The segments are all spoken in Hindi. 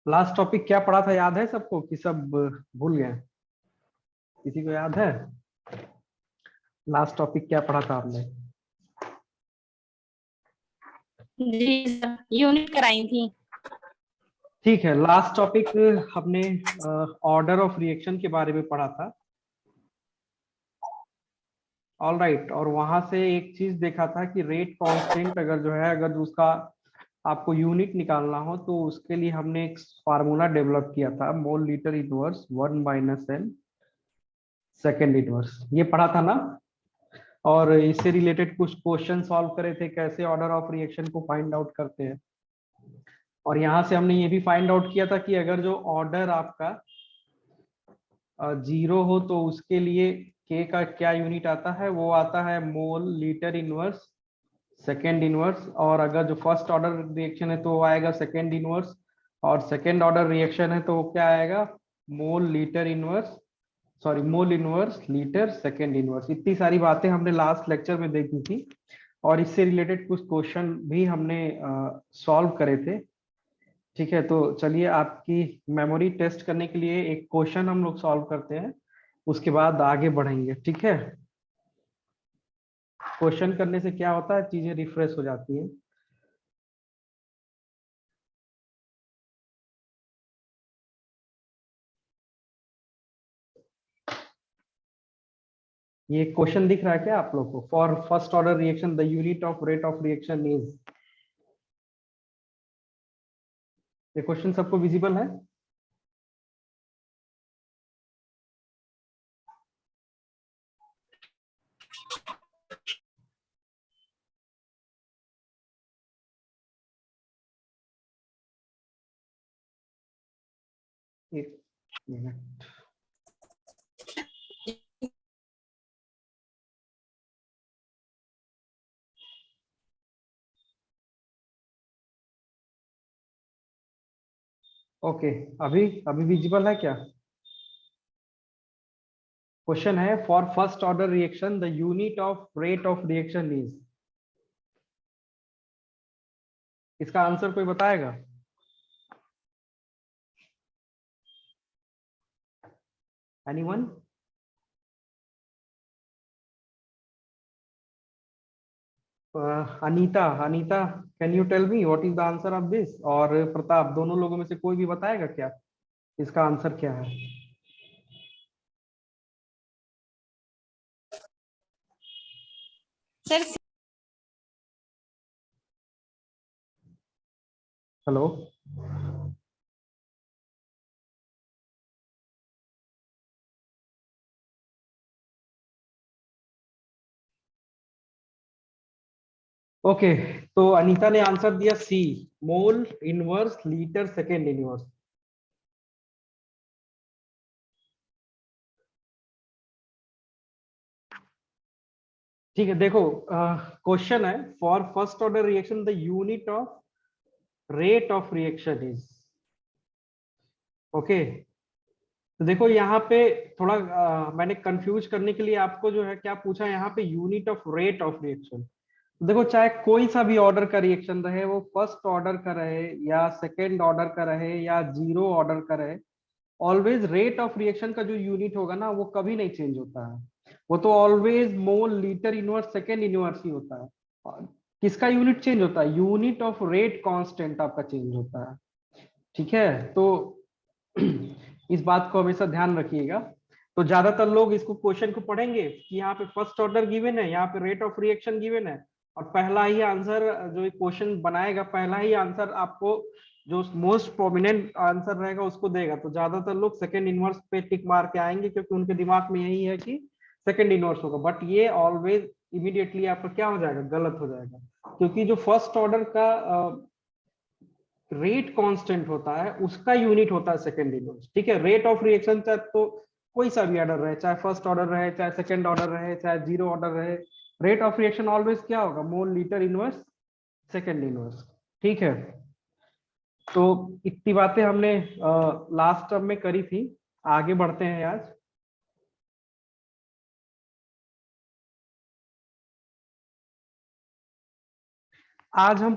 लास्ट टॉपिक क्या पढ़ा था, याद है सबको कि सब भूल गए? किसी को याद है लास्ट टॉपिक क्या पढ़ा था आपने? जी सर, यूनिट कराई थी। ठीक है, लास्ट टॉपिक हमने ऑर्डर ऑफ रिएक्शन के बारे में पढ़ा था। ऑल राइट, और वहां से एक चीज देखा था कि रेट कांस्टेंट अगर जो है, अगर उसका आपको यूनिट निकालना हो तो उसके लिए हमने एक फार्मूला डेवलप किया था, मोल litre inverse 1 - n second inverse, ये पढ़ा था ना। और इससे रिलेटेड कुछ क्वेश्चन सॉल्व करे थे, कैसे ऑर्डर ऑफ रिएक्शन को फाइंड आउट करते हैं। और यहाँ से हमने ये भी फाइंड आउट किया था कि अगर जो ऑर्डर आपका 0 हो तो उसके लिए के का क्या यूनिट आता है, वो आता है मोल लीटर इनवर्स सेकेंड इनवर्स। और अगर जो फर्स्ट ऑर्डर रिएक्शन है तो वो आएगा सेकेंड इनवर्स, और सेकेंड ऑर्डर रिएक्शन है तो वो क्या आएगा, मोल लीटर इनवर्स, सॉरी मोल इनवर्स लीटर सेकेंड इनवर्स। इतनी सारी बातें हमने लास्ट लेक्चर में देखी थी, और इससे रिलेटेड कुछ क्वेश्चन भी हमने सॉल्व करे थे। ठीक है, तो चलिए आपकी मेमोरी टेस्ट करने के लिए एक क्वेश्चन हम लोग सॉल्व करते हैं, उसके बाद आगे बढ़ेंगे। ठीक है, क्वेश्चन करने से क्या होता है, चीजें रिफ्रेश हो जाती हैं। ये क्वेश्चन दिख रहा है क्या आप लोग को? For first order reaction the unit of rate of reaction is, ये क्वेश्चन सबको विजिबल है? एक मिनट, ओके, अभी अभी विजिबल है क्या? क्वेश्चन है for first order reaction the unit of rate of reaction is, इसका आंसर कोई बताएगा? Anyone? Anita, Anita, can you tell me what is the answer of this? और प्रताप, दोनों लोगों में से कोई भी बताएगा क्या इसका आंसर क्या है? सर हेलो, ओके, तो अनीता ने आंसर दिया C, mole inverse litre second inverse. ठीक है, देखो क्वेश्चन है for first order reaction the unit of rate of reaction is, okay. तो देखो यहाँ पे थोड़ा मैंने कंफ्यूज करने के लिए आपको जो है क्या पूछा यहाँ पे, unit of rate of reaction. देखो चाहे कोई सा भी ऑर्डर का रिएक्शन रहे, वो फर्स्ट ऑर्डर का रहे या सेकेंड ऑर्डर का रहे या जीरो ऑर्डर का रहे, ऑलवेज रेट ऑफ रिएक्शन का जो यूनिट होगा ना वो कभी नहीं चेंज होता है, वो तो always mole litre inverse second inverse ही होता है। और किसका यूनिट चेंज होता है? यूनिट ऑफ रेट कांस्टेंट आपका चेंज होता है। ठीक है, तो इस बात को हमेशा ध्यान रखिएगा। तो ज्यादातर लोग इसको क्वेश्चन को पढ़ेंगे कि यहाँ पे फर्स्ट ऑर्डर गिवन है, यहाँ पे रेट ऑफ रिएक्शन गिवन है, और पहला ही आंसर जो क्वेश्चन बनाएगा, पहला ही आंसर आपको जो मोस्ट प्रोमिनेंट आंसर रहेगा उसको देगा। तो ज्यादातर लोग सेकंड इनवर्स पे टिक मार के आएंगे, क्योंकि उनके दिमाग में यही है कि सेकंड इनवर्स होगा। बट ये ऑलवेज इमीडिएटली आपका क्या हो जाएगा, गलत हो जाएगा, क्योंकि जो फर्स्ट ऑर्डर का रेट कांस्टेंट होता है उसका यूनिट होता है सेकंड इनवर्स। ठीक है, रेट ऑफ रिएक्शन चाहे तो कोई सा भी ऑर्डर रहे, चाहे फर्स्ट ऑर्डर रहे, चाहे सेकंड ऑर्डर रहे, चाहे जीरो ऑर्डर रहे, रेट ऑफ रिएक्शन ऑलवेज क्या होगा, मोल लीटर इनवर्स सेकंड इनवर्स। ठीक है, तो इतनी बातें हमने लास्ट टर्म में करी थी। आगे बढ़ते हैं आज। आज हम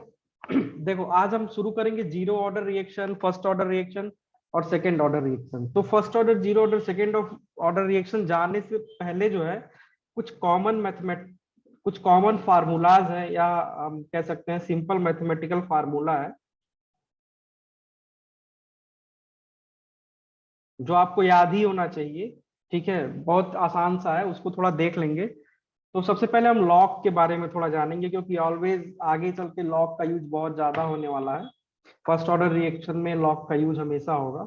देखो आज हम शुरू करेंगे zero order reaction, first order reaction और सेकंड ऑर्डर रिएक्शन। तो first order, zero order, second order reaction जानने से पहले जो है कुछ कुछ कॉमन फार्मूलाज है, या हम कह सकते हैं सिंपल मैथमेटिकल फार्मूला है जो आपको याद ही होना चाहिए। ठीक है, बहुत आसान सा है, उसको थोड़ा देख लेंगे। तो सबसे पहले हम लॉग के बारे में थोड़ा जानेंगे, क्योंकि ऑलवेज आगे चल के लॉग का यूज बहुत ज्यादा होने वाला है। फर्स्ट ऑर्डर रिएक्शन में लॉग का यूज हमेशा होगा।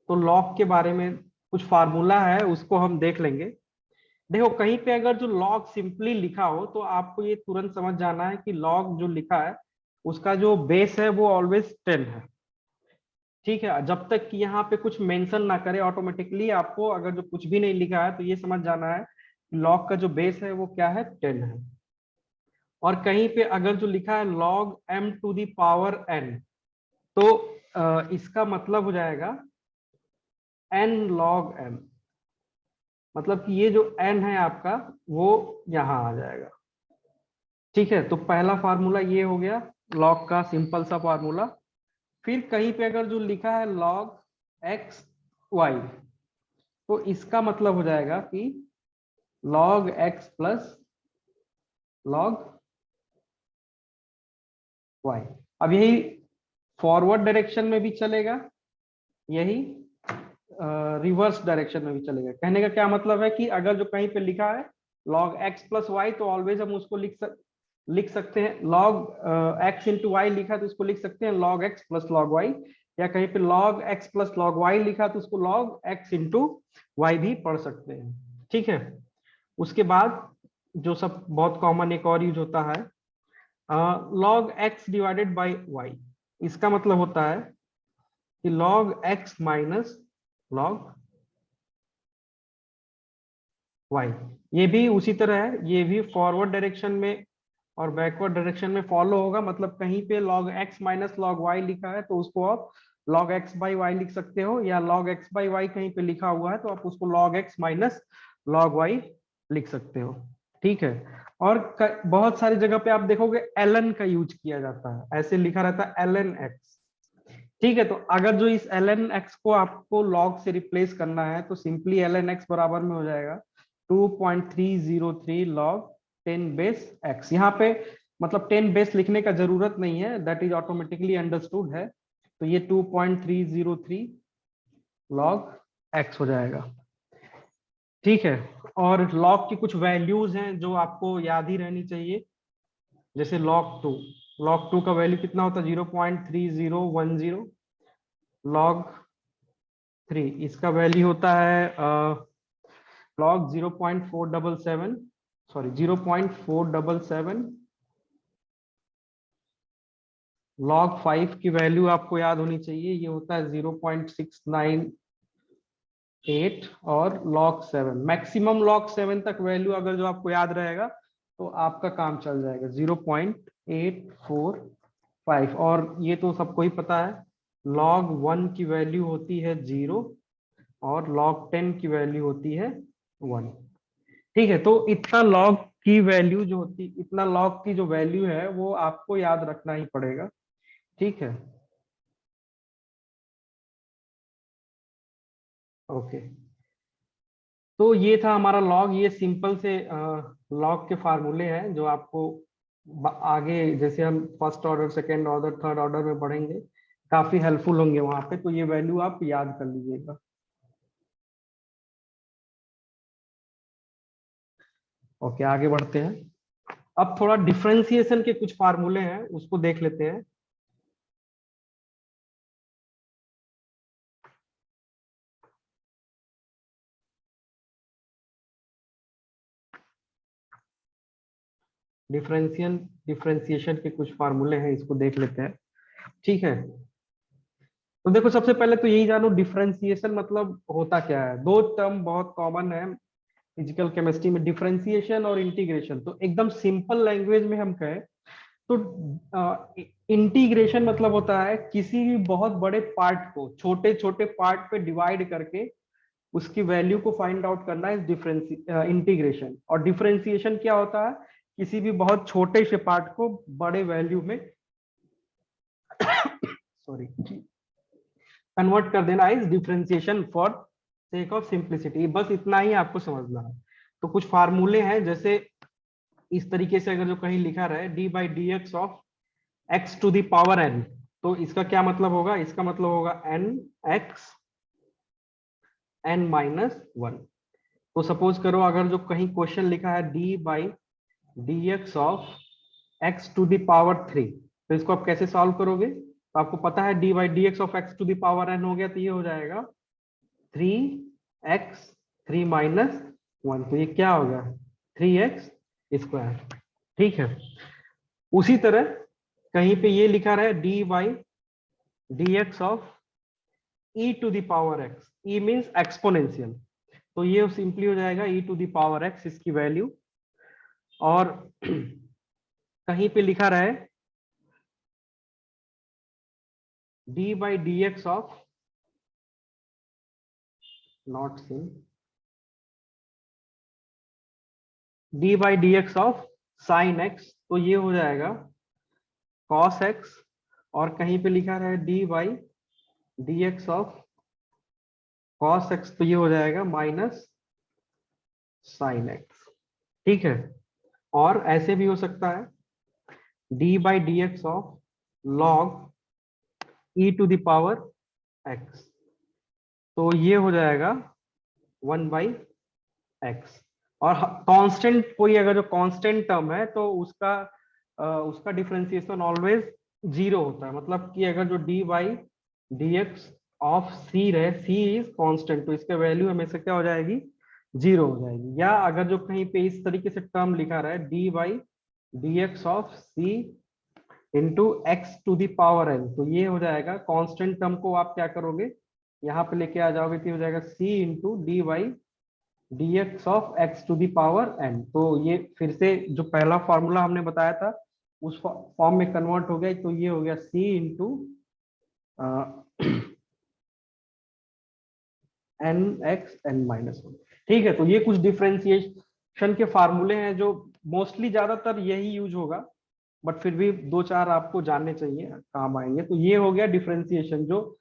तो लॉग के बारे में कुछ फार्मूला है, उसको हम देख लेंगे। देखो कहीं पे अगर जो लॉग सिंपली लिखा हो तो आपको ये तुरंत समझ जाना है कि लॉग जो लिखा है उसका जो बेस है वो ऑलवेज 10 है। ठीक है, जब तक कि यहाँ पे कुछ मेंशन ना करे ऑटोमेटिकली आपको, अगर जो कुछ भी नहीं लिखा है तो ये समझ जाना है लॉग का जो बेस है वो क्या है, 10 है। और कहीं पे अगर जो लिखा है log m to the power n, तो इसका मतलब हो जाएगा n log m, मतलब कि ये जो n है आपका वो यहाँ आ जाएगा। ठीक है, तो पहला फार्मूला ये हो गया log का सिंपल सा फार्मूला। फिर कहीं पे अगर जो लिखा है log x y, तो इसका मतलब हो जाएगा कि log x plus log y। अब यही फॉरवर्ड डायरेक्शन में भी चलेगा, यही रिवर्स डायरेक्शन में भी चलेगा। कहने का क्या मतलब है कि अगर जो कहीं पे लिखा है log x प्लस वाई, तो ऑलवेज हम उसको लिख सकते हैं log x इंटू वाई लिखा है तो उसको लिख सकते हैं log x plus log y, या कहीं पे log x plus log y लिखा तो उसको log x इंटू वाई भी पढ़ सकते हैं। ठीक है, उसके बाद जो सब बहुत कॉमन एक और यूज होता है log x divided by y। इसका मतलब होता है कि log x minus log y। ये भी उसी तरह है, ये भी फॉरवर्ड डायरेक्शन में और बैकवर्ड डायरेक्शन में फॉलो होगा। मतलब कहीं पे log x minus log y लिखा है तो उसको आप log x बाई y लिख सकते हो, या log x बाई y कहीं पे लिखा हुआ है तो आप उसको log x minus log y लिख सकते हो। ठीक है, और बहुत सारी जगह पे आप देखोगे ln का यूज किया जाता है, ऐसे लिखा रहता है ln x। ठीक है, तो अगर जो इस ln x को आपको log से रिप्लेस करना है तो सिंपली ln x बराबर में हो जाएगा 2.303 log 10 बेस x। यहाँ पे मतलब 10 बेस लिखने का जरूरत नहीं है, दैट इज ऑटोमेटिकली अंडरस्टूड है। तो ये 2.303 log x हो जाएगा। ठीक है, और log की कुछ वैल्यूज हैं जो आपको याद ही रहनी चाहिए, जैसे log 2 का वैल्यू कितना होता है 0.3010। log 3 इसका वैल्यू होता है log 0.477, सॉरी 0.477। log 5 की वैल्यू आपको याद होनी चाहिए, ये होता है 0.698। और log 7, मैक्सिमम log 7 तक वैल्यू अगर जो आपको याद रहेगा तो आपका काम चल जाएगा 0.845। और ये तो सबको ही पता है log 1 की वैल्यू होती है 0 और log 10 की वैल्यू होती है 1। ठीक है, तो इतना log की वैल्यू जो होती, इतना log की जो वैल्यू है वो आपको याद रखना ही पड़ेगा। ठीक है, ओके। तो ये था हमारा log, ये सिंपल से log के फार्मूले हैं जो आपको आगे जैसे हम first order, second order, third order में बढ़ेंगे काफी हेल्पफुल होंगे वहां पे। तो ये वैल्यू आप याद कर लीजिएगा। ओके, आगे बढ़ते हैं। अब थोड़ा डिफरेंशिएशन के कुछ फार्मूले हैं उसको देख लेते हैं। डिफरेंशिएशन के कुछ फार्मूले हैं, इसको देख लेते हैं। ठीक है, तो देखो सबसे पहले तो यही जानो डिफरेंशिएशन मतलब होता क्या है। दो टर्म बहुत कॉमन है फिजिकल केमिस्ट्री में, डिफरेंशिएशन और इंटीग्रेशन। तो एकदम सिंपल लैंग्वेज में हम कहें तो इंटीग्रेशन मतलब होता है किसी भी बहुत बड़े पार्ट को छोटे छोटे पार्ट पे डिवाइड करके उसकी वैल्यू को फाइंड आउट करना है, इंटीग्रेशन। और डिफरेंशिएशन क्या होता है किसी भी बहुत छोटे से पार्ट को बड़े वैल्यू में सॉरी कन्वर्ट कर देना is differentiation for sake of simplicity. बस इतना ही आपको समझना है। तो कुछ फार्मूले हैं, जैसे इस तरीके से अगर जो कहीं लिखा रहा है D by D X of X to the power N, तो इसका क्या मतलब होगा? इसका मतलब होगा N X N minus one. तो सपोज करो अगर जो कहीं क्वेश्चन लिखा है D by D X of X to the power three, तो इसको आप कैसे सॉल्व करोगे? तो आपको पता है D by D X of X to the power N हो गया, तो ये हो जाएगा three X three minus one, तो ये क्या होगा? Three X square. ठीक है। उसी तरह कहीं पे ये लिखा रहा है D by D X of E to the power X, E means exponential, तो ये सिंपली हो जाएगा E to the power X इसकी वैल्यू। और कहीं पे लिखा रहा है D by D X of not sin D by D X of sine X, तो ये हो जाएगा कॉस एक्स। और कहीं पे लिखा रहा है D by D X of cos x, तो ये हो जाएगा माइनस साइन एक्स। ठीक है। और ऐसे भी हो सकता है D by D X of log E to the power X, तो ये हो जाएगा वन बाई एक्स। और कांस्टेंट कोई अगर जो कांस्टेंट टर्म है तो उसका डिफरेंशिएशन ऑलवेज जीरो होता है। मतलब कि अगर जो D by D X of C रहे, सी इज कांस्टेंट, तो इसका वैल्यू हमेशा क्या हो जाएगी? जीरो हो जाएगी। या अगर जो कहीं पे इस तरीके से टर्म लिखा रहा है D by D X of C into X to the power N, तो ये हो जाएगा कांस्टेंट टर्म को आप क्या करोगे? यहाँ पे लेके आ जाओगे तो हो जाएगा C into D by D X of X to the power N. तो ये फिर से जो पहला फॉर्मूला हमने बताया था उस फॉर्म में कन्वर्ट हो गया, तो ये हो गया C into N X N minus one. ठीक है। तो ये कुछ डिफरेंशिएशन के फार्मूले हैं जो मोस्टली ज्यादातर यही यूज होगा, बट फिर भी दो चार आपको जानने चाहिए, काम आएंगे। तो ये हो गया डिफरेंशिएशन, जो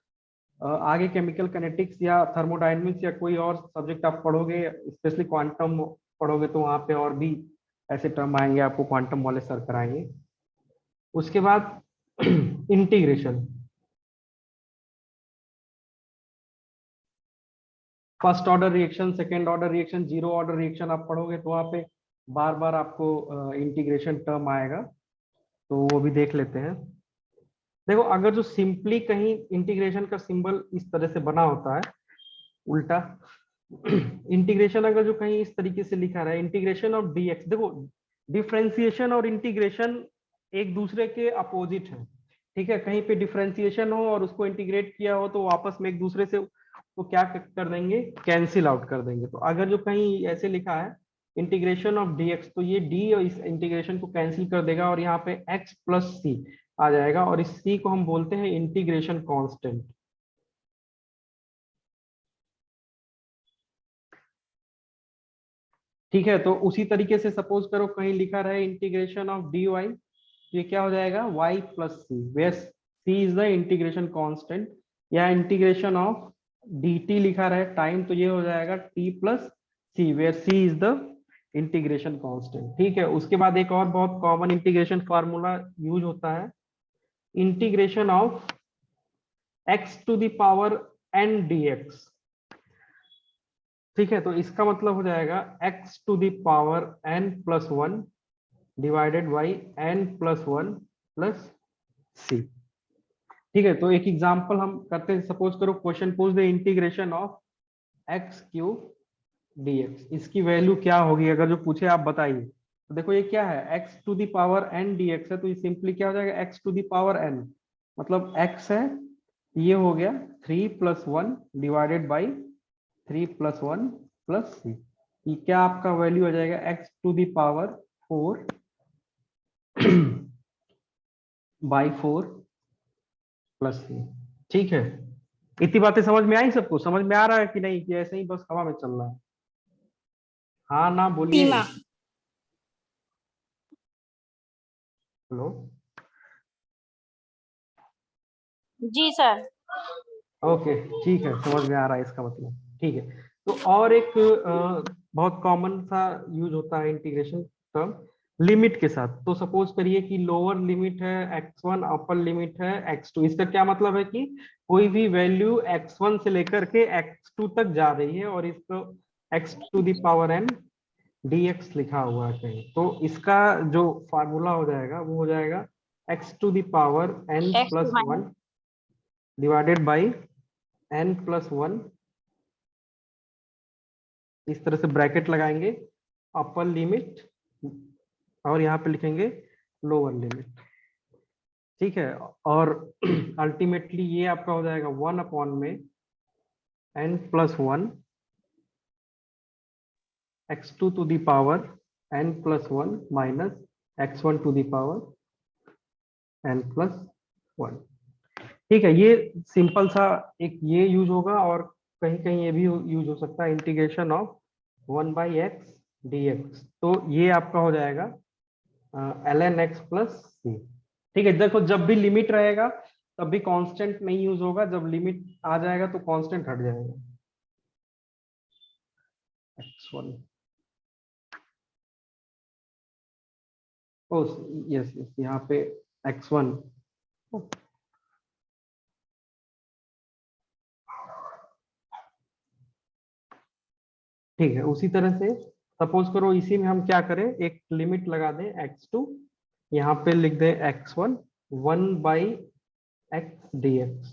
आगे केमिकल काइनेटिक्स या थर्मोडायनेमिक्स या कोई और सब्जेक्ट आप पढ़ोगे, स्पेशली क्वांटम पढ़ोगे, तो वहां पे और भी ऐसे टर्म आएंगे, आपको क्वांटम वाले सर कराएंगे। उसके बाद integration, first order reaction, second order reaction, zero order reaction आप पढ़ोगे तो वहां पे बार बार आपको इंटीग्रेशन टर्म आएगा, तो वो भी देख लेते हैं। देखो अगर जो सिंपली कहीं इंटीग्रेशन का सिंबल इस तरह से बना होता है उल्टा, इंटीग्रेशन अगर जो कहीं इस तरीके से लिखा रहा है इंटीग्रेशन ऑफ डीएक्स, देखो डिफरेंशिएशन और इंटीग्रेशन एक दूसरे के अपोजिट है। ठीक है। कहीं पे डिफरेंशिएशन हो और उसको इंटीग्रेट किया हो तो आपस में एक दूसरे से तो क्या कर देंगे? कैंसिल आउट कर देंगे। तो अगर जो कहीं ऐसे लिखा है इंटीग्रेशन ऑफ डीएक्स, तो ये डी और इस इंटीग्रेशन को कैंसिल कर देगा और यहाँ पे एक्स प्लस सी आ जाएगा, और इस सी को हम बोलते हैं इंटीग्रेशन कांस्टेंट। ठीक है। तो उसी तरीके से सपोज करो कहीं लिखा रहे इंटीग्रेशन ऑफ डी वाई, ये क्या हो जाएगा? y plus C, where C is the integration constant. या इंटीग्रेशन ऑफ dt लिखा रहे टाइम, तो ये हो जाएगा t plus C, where C is the integration constant. ठीक है। उसके बाद एक और बहुत कॉमन इंटीग्रेशन फार्मूला यूज होता है, integration of x to the power n dx। ठीक है। तो इसका मतलब हो जाएगा x to the power n plus one divided by n plus one plus C. ठीक है। तो एक एग्जांपल हम करते हैं, सपोज करो क्वेश्चन पूछ दे integration of X cube dx, इसकी वैल्यू क्या होगी? अगर जो पूछे आप बताइए। तो देखो ये क्या है? x to the power n dx है, तो ये सिंपली क्या हो जाएगा? x to the power n, मतलब x है, ये हो गया 3 plus one divided by 3 plus one plus C. ये क्या आपका वैल्यू हो जाएगा? x to the power 4 by 4 plus C. ठीक है। इतनी बातें समझ में आई? सबको समझ में आ रहा है कि नहीं, कि ऐसे ही बस हवा में चल रहा है? हाँ ना बोलिए। सीमा हेलो। जी सर। ओके, ठीक है, समझ में आ रहा है इसका मतलब। ठीक है, तो और एक बहुत कॉमन सा यूज होता है इंटीग्रेशन टर्म, लिमिट के साथ। तो सपोज करिए कि लोअर लिमिट है x1, अपर लिमिट है x2। इसका क्या मतलब है कि कोई भी वैल्यू x1 से लेकर के x2 तक जा रही है और इसको x to the power n dx लिखा हुआ है कहीं। तो इसका जो फार्मूला हो जाएगा वो हो जाएगा x to the power n X two plus minus. One divided by n plus one. इस तरह से ब्रैकेट लगाएंगे, अपर लिमिट और यहाँ पे लिखेंगे लोअर लिमिट। ठीक है, और अल्टीमेटली ये आपका हो जाएगा 1 में n plus one x2 to the power n plus one minus x1 to the power n plus one. ठीक है, ये सिंपल सा एक ये यूज होगा, और कहीं कहीं ये भी यूज हो सकता है, इंटीग्रेशन ऑफ 1/x dx। तो ये आपका हो जाएगा ln x प्लस सी। ठीक है, देखो जब भी लिमिट रहेगा तब भी कांस्टेंट नहीं यूज होगा, जब लिमिट आ जाएगा तो कांस्टेंट हट जाएगा। x1, ओ यस यस, यहाँ पे x1। ठीक है, उसी तरह से सपोज करो इसी में हम क्या करें, एक लिमिट लगा दें x2, यहाँ पे लिख दें x1 1/x dx।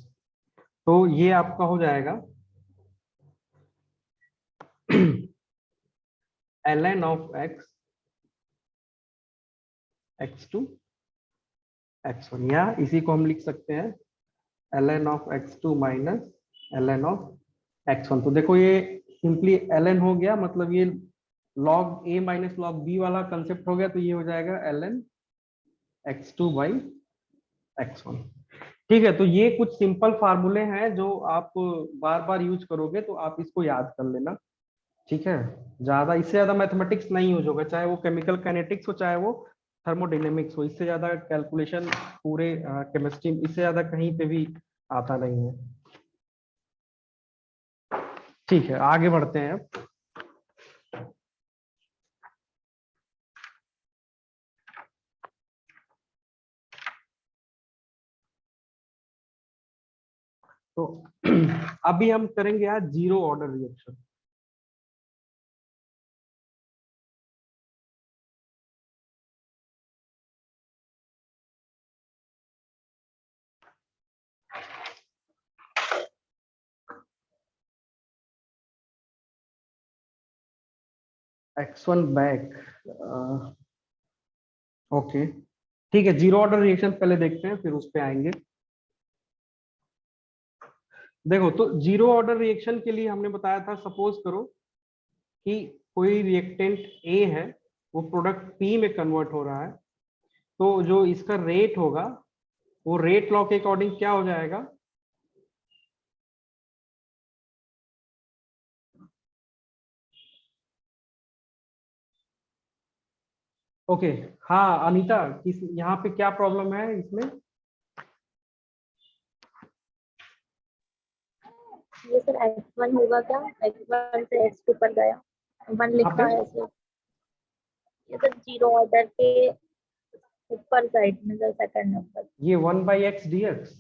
तो ये आपका हो जाएगा ln of x x2 x1, या इसी को हम लिख सकते हैं ln of x2 minus ln of x1। तो देखो ये सिंपली ln हो गया, मतलब ये log a minus log b वाला कंसेप्ट हो गया, तो ये हो जाएगा ln x2 बाई x1। ठीक है, तो ये कुछ सिंपल फार्मूले हैं जो आप बार बार यूज करोगे तो आप इसको याद कर लेना। ठीक है, ज्यादा इससे ज्यादा मैथमेटिक्स नहीं यूज होगा, चाहे वो केमिकल काइनेटिक्स हो चाहे वो थर्मोडायनेमिक्स हो। इससे ज्यादा कैलकुलेशन पूरे केमिस्ट्री इससे ज्यादा कहीं पे भी आता नहीं है। ठीक है, आगे बढ़ते हैं अब। तो अभी हम करेंगे आज zero order reaction. x1 back, okay. ठीक है, जीरो ऑर्डर रिएक्शन पहले देखते हैं, फिर उस पे आएंगे। देखो, तो जीरो ऑर्डर रिएक्शन के लिए हमने बताया था, सपोज करो कि कोई रिएक्टेंट ए है, वो प्रोडक्ट पी में कन्वर्ट हो रहा है। तो जो इसका रेट होगा वो रेट लॉ के अकॉर्डिंग क्या हो जाएगा, ओके। हाँ अनीता, किस यहाँ पे क्या प्रॉब्लम है इसमें? ये सर x1 होगा क्या? x1 से x2 पर गया, 1 यहाँ पे लिखा है ऐसे। ये सर जीरो ऑर्डर के ऊपर साइड में सर, सेकंड नंबर, ये 1/x dx।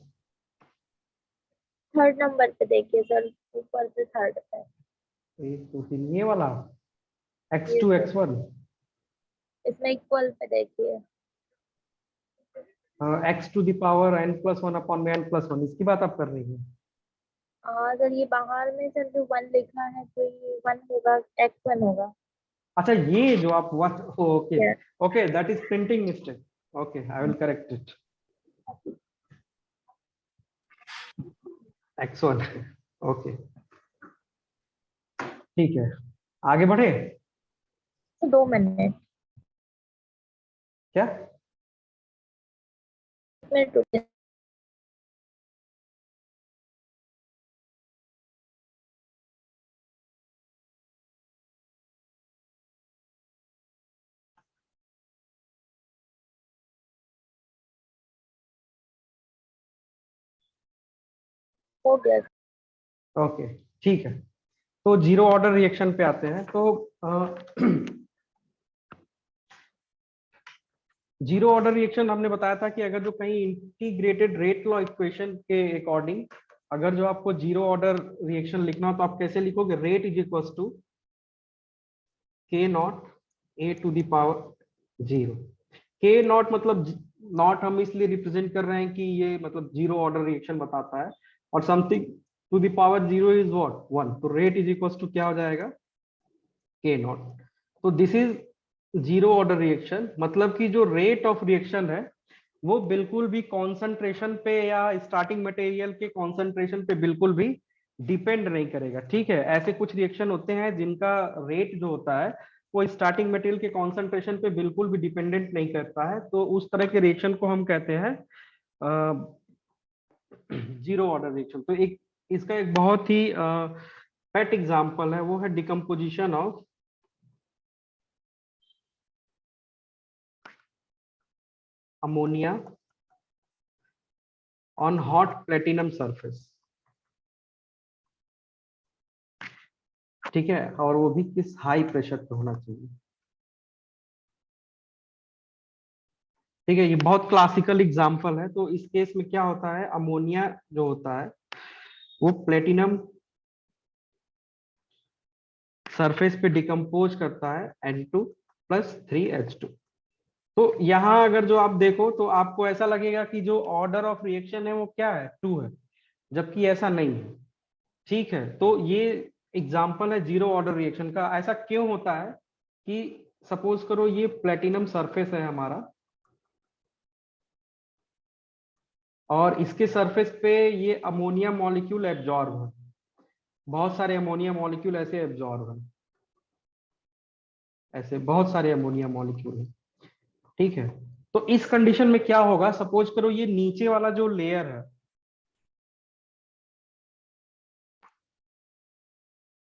थर्ड नंबर पे देखिए सर, ऊपर से थर्ड पे। 1 2 3, ये वाला ये x2 सर x1, इसमें इक्वल पे देखिए। x to the power n plus one upon में n प्लस वन, इसकी बात आप कर रही हैं? हाँ सर, ये बाहर में सर जो 1 लिखा है तो ये 1 होगा, x1 होगा। अच्छा, ये जो आप what, okay Yes. Okay, that is printing mistake. Okay, I will correct it. x1, okay. ठीक है, आगे बढ़े तो 2 मिनट क्या? में टूटे। हो गया। ओके ठीक है, तो जीरो ऑर्डर रिएक्शन पे आते हैं। तो जीरो ऑर्डर रिएक्शन हमने बताया था कि अगर जो कहीं इंटीग्रेटेड रेट लॉ इक्वेशन के अकॉर्डिंग अगर जो आपको जीरो ऑर्डर रिएक्शन लिखना हो तो आप कैसे लिखोगे, rate is equal to K not A to the power zero. K not मतलब नॉट हम इसलिए रिप्रेजेंट कर रहे हैं कि ये मतलब जीरो ऑर्डर रिएक्शन बताता है, और something to the power zero is what, one. तो रेट इज इक्वल टू क्या हो जाएगा, के नॉट। तो this is zero order reaction, मतलब कि जो रेट ऑफ रिएक्शन है वो बिल्कुल भी कॉन्सेंट्रेशन पे या स्टार्टिंग मटेरियल के कॉन्सेंट्रेशन पे बिल्कुल भी डिपेंड नहीं करेगा। ठीक है, ऐसे कुछ रिएक्शन होते हैं जिनका रेट जो होता है वो स्टार्टिंग मटेरियल के कॉन्सेंट्रेशन पे बिल्कुल भी डिपेंडेंट नहीं करता है, तो उस तरह के रिएक्शन को हम कहते हैं जीरो ऑर्डर रिएक्शन। तो एक इसका एक बहुत ही पेट एग्जांपल है, वो है decomposition of ammonia on hot platinum surface. ठीक है, और वो भी किस हाई प्रेशर पे होना चाहिए। ठीक है, ये बहुत क्लासिकल एग्जांपल है। तो इस केस में क्या होता है, अमोनिया जो होता है वो प्लेटिनम सरफेस पे डिकम्पोज करता है N2 प्लस 3H2। तो यहाँ अगर जो आप देखो तो आपको ऐसा लगेगा कि जो ऑर्डर ऑफ रिएक्शन है वो क्या है, 2 है, जबकि ऐसा नहीं है। ठीक है, तो ये एग्जाम्पल है जीरो ऑर्डर रिएक्शन का। ऐसा क्यों होता है कि सपोज करो ये प्लेटिनम सरफेस है हमारा, और इसके सरफेस पे ये अमोनिया मॉलिक्यूल एब्जॉर्ब है, बहुत सारे अमोनिया मॉलिक्यूल ऐसे एब्जॉर्ब है, ऐसे बहुत सारे अमोनिया मॉलिक्यूल है। ठीक है, तो इस कंडीशन में क्या होगा, सपोज करो ये नीचे वाला जो लेयर है,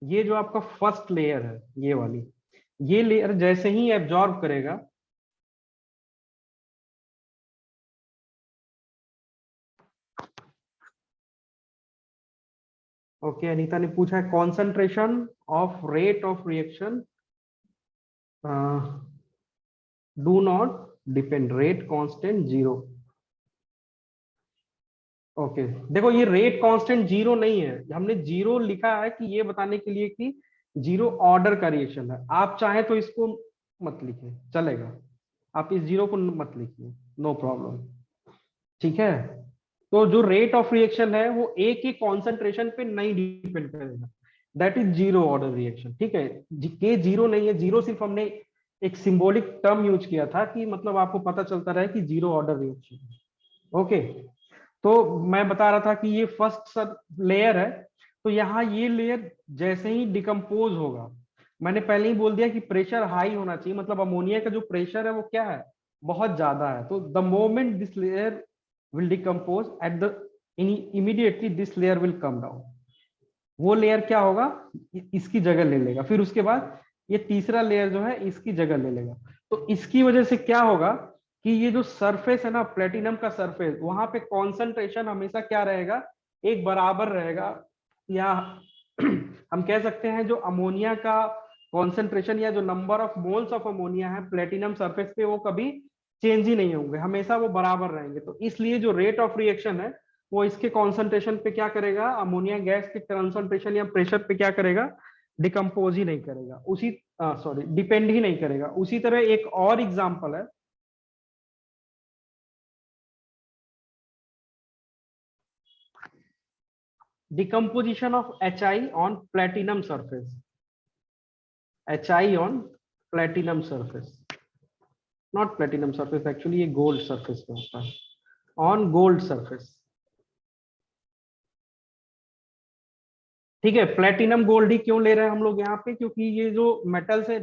ये जो आपका फर्स्ट लेयर है ये वाली, ये लेयर जैसे ही एब्जॉर्ब करेगा, ओके अनीता ने पूछा है concentration of rate of reaction do not depend, rate constant zero. Okay देखो ये रेट कांस्टेंट जीरो नहीं है, हमने जीरो लिखा है कि ये बताने के लिए कि जीरो ऑर्डर का रिएक्शन है। आप चाहे तो इसको मत लिखिए, चलेगा, आप इस जीरो को मत लिखिए, नो प्रॉब्लम। ठीक है, तो जो रेट ऑफ रिएक्शन है वो एक ही कॉन्सेंट्रेशन पे नहीं डिपेंड करेगा, that is zero order reaction. ठीक है, के जीरो नहीं है, जीरो सिर्फ हमने एक सिंबॉलिक टर्म यूज किया था कि मतलब आपको पता चलता रहे कि जीरो ऑर्डर रिएक्शन। ओके, तो मैं बता रहा था कि ये फर्स्ट लेयर है, तो यहाँ ये लेयर जैसे ही डिकम्पोज होगा, मैंने पहले ही बोल दिया कि प्रेशर हाई होना चाहिए, मतलब अमोनिया का जो प्रेशर है वो क्या है, बहुत ज्यादा है। तो the moment this layer will decompose at the immediately this layer will come down, वो लेयर क्या होगा, इसकी जगह ले लेगा, फिर उसके बाद ये तीसरा लेयर जो है इसकी जगह ले लेगा। तो इसकी वजह से क्या होगा कि ये जो सरफेस है ना प्लेटिनम का सरफेस, वहां पे कॉन्सेंट्रेशन हमेशा क्या रहेगा, एक बराबर रहेगा, या हम कह सकते हैं जो अमोनिया का कॉन्सेंट्रेशन या जो number of moles of ammonia है प्लेटिनम सरफेस पे वो कभी चेंज ही नहीं होंगे, हमेशा वो बराबर रहेंगे। तो इसलिए जो रेट ऑफ रिएक्शन है वो इसके कॉन्सेंट्रेशन पे क्या करेगा, अमोनिया गैस के कॉन्सेंट्रेशन या प्रेशर पे क्या करेगा, डिकम्पोज ही नहीं करेगा, उसी सॉरी डिपेंड ही नहीं करेगा। उसी तरह एक और एग्जांपल है, decomposition of HI on platinum surface, HI on platinum surface, not platinum surface, actually ये gold surface पे होता है, on gold surface। ठीक है, प्लेटिनम गोल्ड ही क्यों ले रहे हैं हम लोग यहाँ पे, क्योंकि ये जो मेटल्स है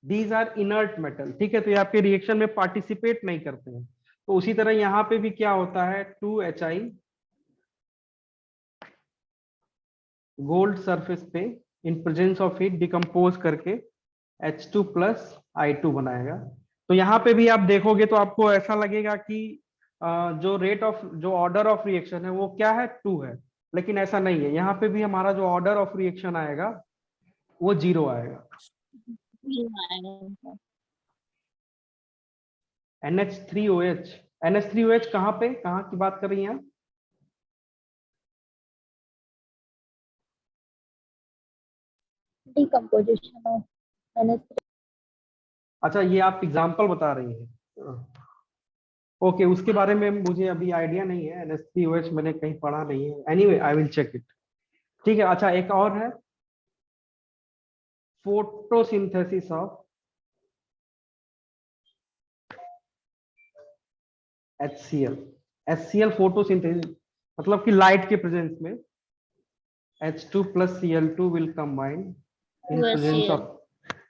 दीज आर इनर्ट मेटल। ठीक है, तो ये आपके रिएक्शन में पार्टिसिपेट नहीं करते हैं। तो उसी तरह यहाँ पे भी क्या होता है, 2HI गोल्ड सरफेस पे in presence of heat decompose करके H2 प्लस I2 बनाएगा। तो यहाँ पे भी आप देखोगे तो आपको ऐसा लगेगा कि जो रेट ऑफ जो ऑर्डर ऑफ रिएक्शन है वो क्या है, 2 है, लेकिन ऐसा नहीं है, यहाँ पे भी हमारा जो ऑर्डर ऑफ रिएक्शन आएगा वो 0 आएगा। NH3OH, NH3OH कहाँ पे, कहाँ की बात कर रही हैं आप? Decomposition of NH3। अच्छा, ये आप एग्जांपल बता रही हैं। ओके, उसके बारे में मुझे अभी आइडिया नहीं है, NH3OH मैंने कहीं पढ़ा नहीं है। Anyway I will check it. ठीक है, अच्छा एक और है, photosynthesis of HCl। HCl photosynthesis मतलब कि लाइट के प्रेजेंस में H2 plus Cl2 will combine in presence HCl। of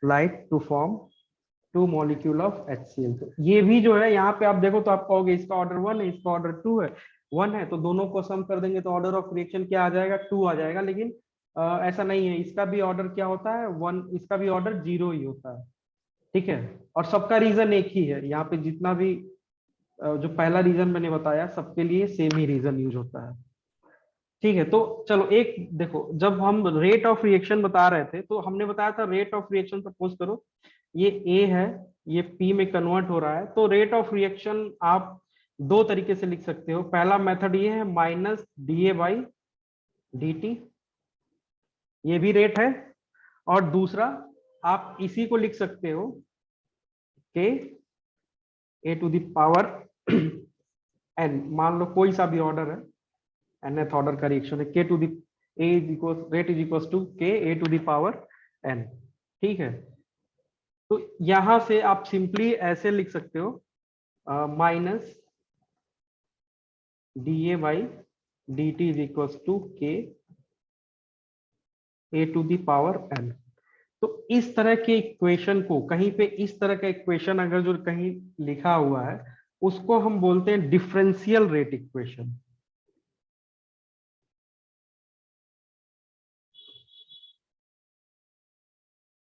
light to form 2 molecule of HCl। तो ये भी जो है यहाँ पे आप देखो तो आप कहोगे इसका ऑर्डर 1 है, इसका ऑर्डर 2 है, 1 है, तो दोनों को सम कर देंगे तो ऑर्डर ऑफ रिएक्शन क्या आ जाएगा, 2 आ जाएगा। लेकिन ऐसा नहीं है, इसका भी ऑर्डर क्या होता है 1, इसका भी ऑर्डर 0 ही होता है। ठीक है, और सबका रीजन एक ही है, यहाँ पे जितना भी जो पहला रीजन मैंने बताया सबके लिए सेम ही रीजन यूज होता है। ठीक है, तो चलो एक देखो, जब हम रेट ऑफ रिएक्शन बता रहे थे तो हमने बताया था रेट ऑफ रिएक्शन, सपोज करो ये ए है, ये पी में कन्वर्ट हो रहा है, तो रेट ऑफ रिएक्शन आप दो तरीके से लिख सकते हो। पहला मेथड ये है -dA/dt, ये भी रेट है। और दूसरा आप इसी को लिख सकते हो के A⁴ n, मान लो कोई सा भी ऑर्डर है, nth ऑर्डर का रिएक्शन है, rate is equal to kA⁴n। ठीक है, तो यहां से आप सिंपली ऐसे लिख सकते हो -dA/dt is equal to kA⁴n। तो इस तरह के इक्वेशन को, कहीं पे इस तरह का इक्वेशन अगर जो कहीं लिखा हुआ है उसको हम बोलते हैं डिफरेंशियल रेट इक्वेशन।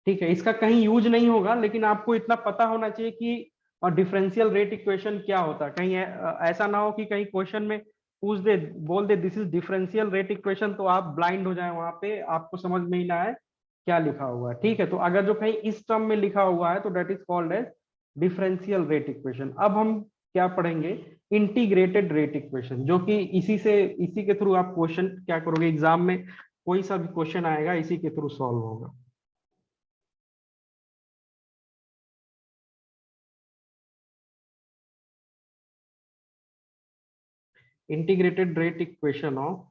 ठीक है, इसका कहीं यूज नहीं होगा, लेकिन आपको इतना पता होना चाहिए कि डिफरेंशियल रेट इक्वेशन क्या होता है। कहीं ऐसा ना हो कि कहीं क्वेश्चन में पूछ दे, बोल दे this is differential rate equation, तो आप ब्लाइंड हो जाए, वहां पे आपको समझ में ही ना आए क्या लिखा हुआ है। ठीक है, तो अगर जो कहीं इस टर्म में लिखा हुआ है तो that is called as differential rate equation. अब हम क्या पढ़ेंगे, इंटीग्रेटेड रेट इक्वेशन, जो कि इसी के थ्रू आप क्वेश्चन क्या करोगे, एग्जाम में कोई सा भी क्वेश्चन आएगा इसी के थ्रू सॉल्व होगा। Integrated rate equation of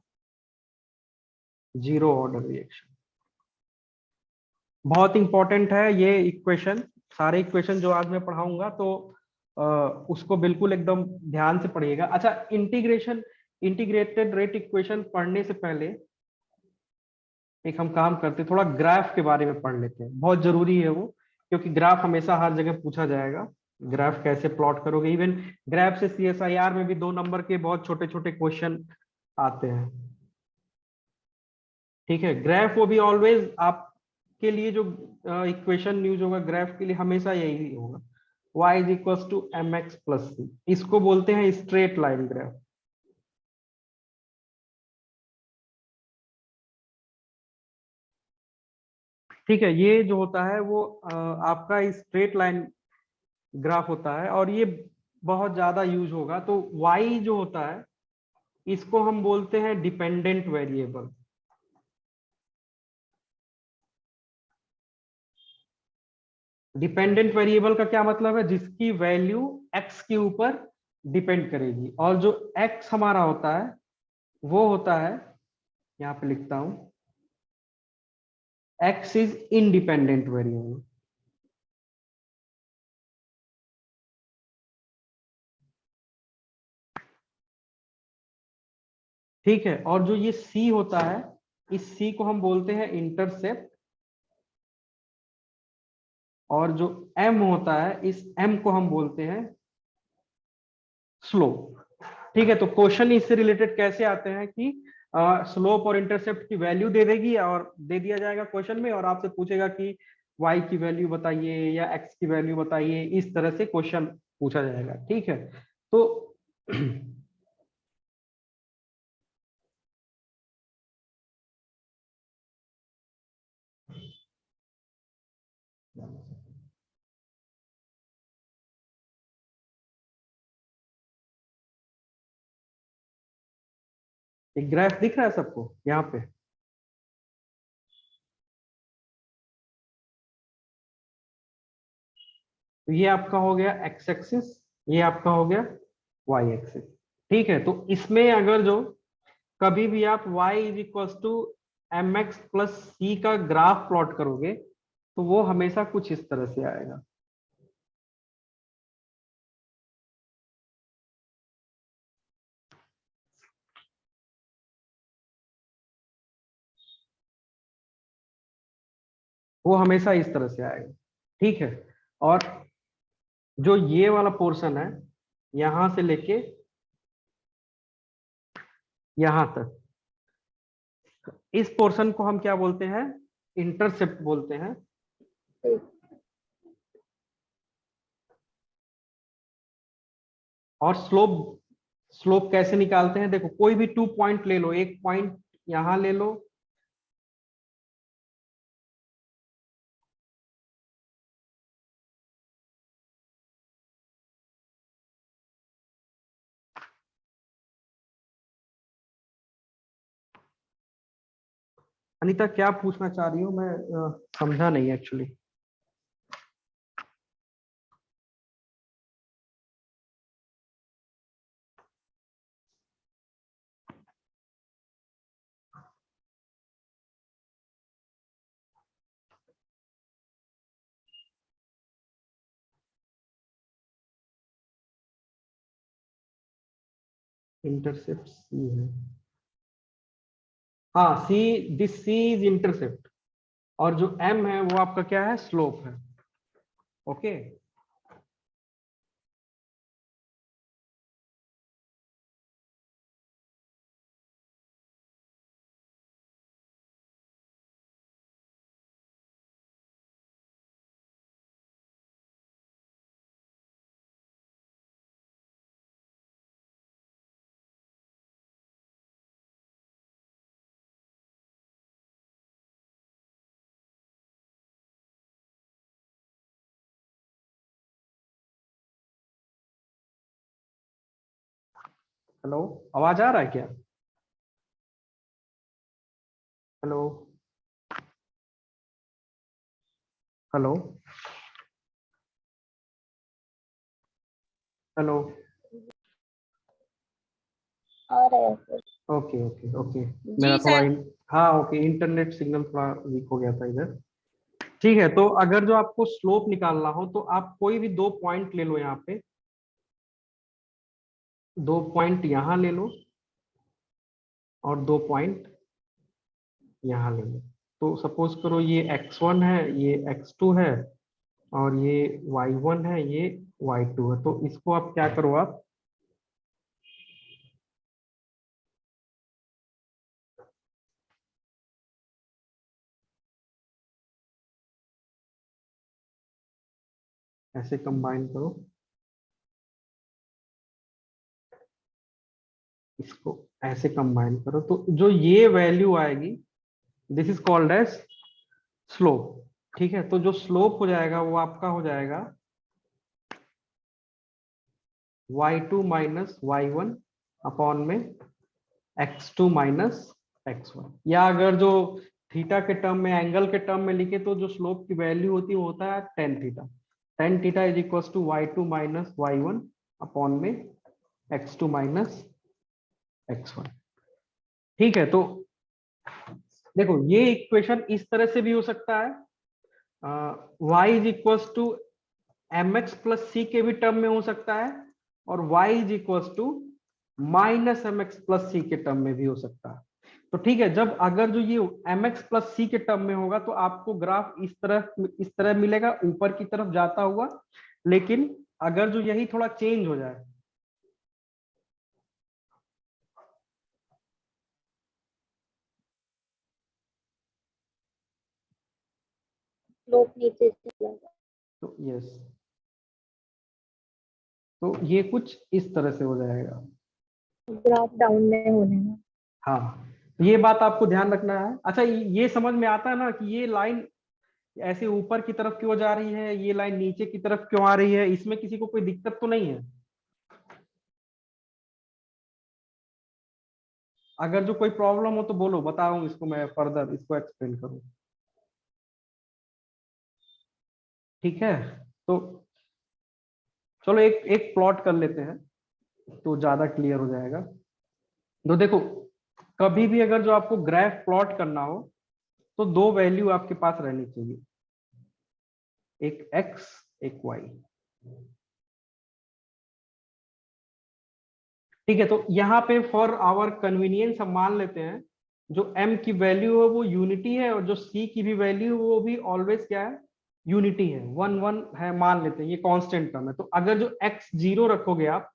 zero order reaction बहुत इंपॉर्टेंट है ये इक्वेशन। सारे इक्वेशन जो आज मैं पढ़ाऊंगा तो उसको बिल्कुल एकदम ध्यान से पढ़िएगा। अच्छा, इंटीग्रेटेड रेट इक्वेशन पढ़ने से पहले एक हम काम करते हैं, थोड़ा ग्राफ के बारे में पढ़ लेते हैं, बहुत जरूरी है वो, क्योंकि ग्राफ हमेशा हर जगह पूछा जाएगा। ग्राफ कैसे प्लॉट करोगे, इवन ग्राफ से CSIR में भी 2 नंबर के बहुत छोटे छोटे क्वेश्चन आते हैं। ठीक है, ग्राफ वो भी ऑलवेज आपके लिए जो इक्वेशन यूज होगा ग्राफ के लिए हमेशा यही होगा, y is equal to mx plus c। इसको बोलते हैं स्ट्रेट लाइन ग्राफ। ठीक है, ये जो होता है वो आपका स्ट्रेट लाइन ग्राफ होता है और ये बहुत ज्यादा यूज होगा। तो y जो होता है इसको हम बोलते हैं डिपेंडेंट वेरिएबल। डिपेंडेंट वेरिएबल का क्या मतलब है, जिसकी वैल्यू x के ऊपर डिपेंड करेगी, और जो x हमारा होता है वो होता है, यहां पे लिखता हूं, x इज इंडिपेंडेंट वेरिएबल। ठीक है, और जो ये c होता है, इस c को हम बोलते हैं इंटरसेप्ट, और जो m होता है इस m को हम बोलते हैं स्लोप। ठीक है, तो क्वेश्चन इससे रिलेटेड कैसे आते हैं कि स्लोप और इंटरसेप्ट की वैल्यू दे देगी और दे दिया जाएगा क्वेश्चन में, और आपसे पूछेगा कि y की वैल्यू बताइए या x की वैल्यू बताइए, इस तरह से क्वेश्चन पूछा जाएगा। ठीक है, तो एक ग्राफ दिख रहा है सबको यहाँ पे? तो ये आपका हो गया एक्स एक्सिस, ये आपका हो गया वाई एक्सिस। ठीक है, तो इसमें अगर जो कभी भी आप y is equal to M X plus C का ग्राफ प्लॉट करोगे तो वो हमेशा कुछ इस तरह से आएगा। वो हमेशा इस तरह से आएगा। ठीक है, और जो ये वाला पोर्शन है यहां से लेके यहां तक, इस पोर्शन को हम क्या बोलते हैं? इंटरसेप्ट बोलते हैं। और स्लोप, स्लोप कैसे निकालते हैं? देखो कोई भी 2 पॉइंट ले लो, एक पॉइंट यहां ले लो, अनीता क्या पूछना चाह रही हो? मैं समझा नहीं एक्चुअली। इंटरसेप्ट सी है, हाँ सी, दिस सी इज इंटरसेप्ट, और जो एम है वो आपका क्या है? स्लोप है। ओके, हेलो, आवाज आ रहा है क्या? Hello, hello, hello. आ रहा है सर। ओके ओके ओके, मेरा जी थोड़ा सर। हाँ ओके, इंटरनेट सिग्नल थोड़ा वीक हो गया था इधर। ठीक है, तो अगर जो आपको स्लोप निकालना हो तो आप कोई भी 2 पॉइंट ले लो, यहाँ पे 2 पॉइंट यहाँ ले लो और 2 पॉइंट यहाँ ले लो। तो सपोज करो ये x1 है, ये x2 है, और ये y1 है, ये y2 है। तो इसको आप क्या करो, आप ऐसे कंबाइन करो, इसको ऐसे कंबाइन करो, तो जो ये वैल्यू आएगी this is called as slope. ठीक है, तो जो स्लोप हो जाएगा वो आपका हो जाएगा y2 माइनस y1 अपॉन में x2 माइनस x1, या अगर जो थीटा के टर्म में, एंगल के टर्म में लिखे तो जो स्लोप की वैल्यू होती है वो होता है tan theta. tan theta is equal to y2 minus y1 upon में x2 माइनस x1। ठीक है, तो देखो ये इक्वेशन इस तरह से भी हो सकता है, y is equal to M X plus C के भी टर्म में हो सकता है, और y is equal to minus M X plus C के टर्म में भी हो सकता है। तो ठीक है, जब अगर जो ये एम एक्स प्लस सी के टर्म में होगा तो आपको ग्राफ इस तरह मिलेगा, ऊपर की तरफ जाता हुआ। लेकिन अगर जो यही थोड़ा चेंज हो जाए, स्लोप नीचे चला जाए। तो यस, तो ये कुछ इस तरह से हो जाएगा। ग्राफ डाउन में होने में। हाँ, ये बात आपको ध्यान रखना है। अच्छा, ये समझ में आता है ना कि ये लाइन ऐसे ऊपर की तरफ क्यों जा रही है, ये लाइन नीचे की तरफ क्यों आ रही है? इसमें किसी को कोई दिक्कत तो नहीं है? अगर जो कोई प्रॉब्लम हो तो बोलो, बताऊं इसको मैं फर्दर इसको एक्सप्लेन करूं। ठीक है, तो चलो एक एक प्लॉट कर लेते हैं तो ज्यादा क्लियर हो जाएगा। तो देखो, कभी भी अगर जो आपको ग्राफ प्लॉट करना हो तो दो वैल्यू आपके पास रहनी चाहिए, एक x एक y। ठीक है, तो यहाँ पे फॉर आवर कन्वीनियंस हम मान लेते हैं जो m की वैल्यू है वो यूनिटी है, और जो c की भी वैल्यू है वो भी ऑलवेज क्या है, यूनिटी है, 1 1 है, मान लेते हैं ये कांस्टेंट टर्म है। तो अगर जो x 0 रखोगे आप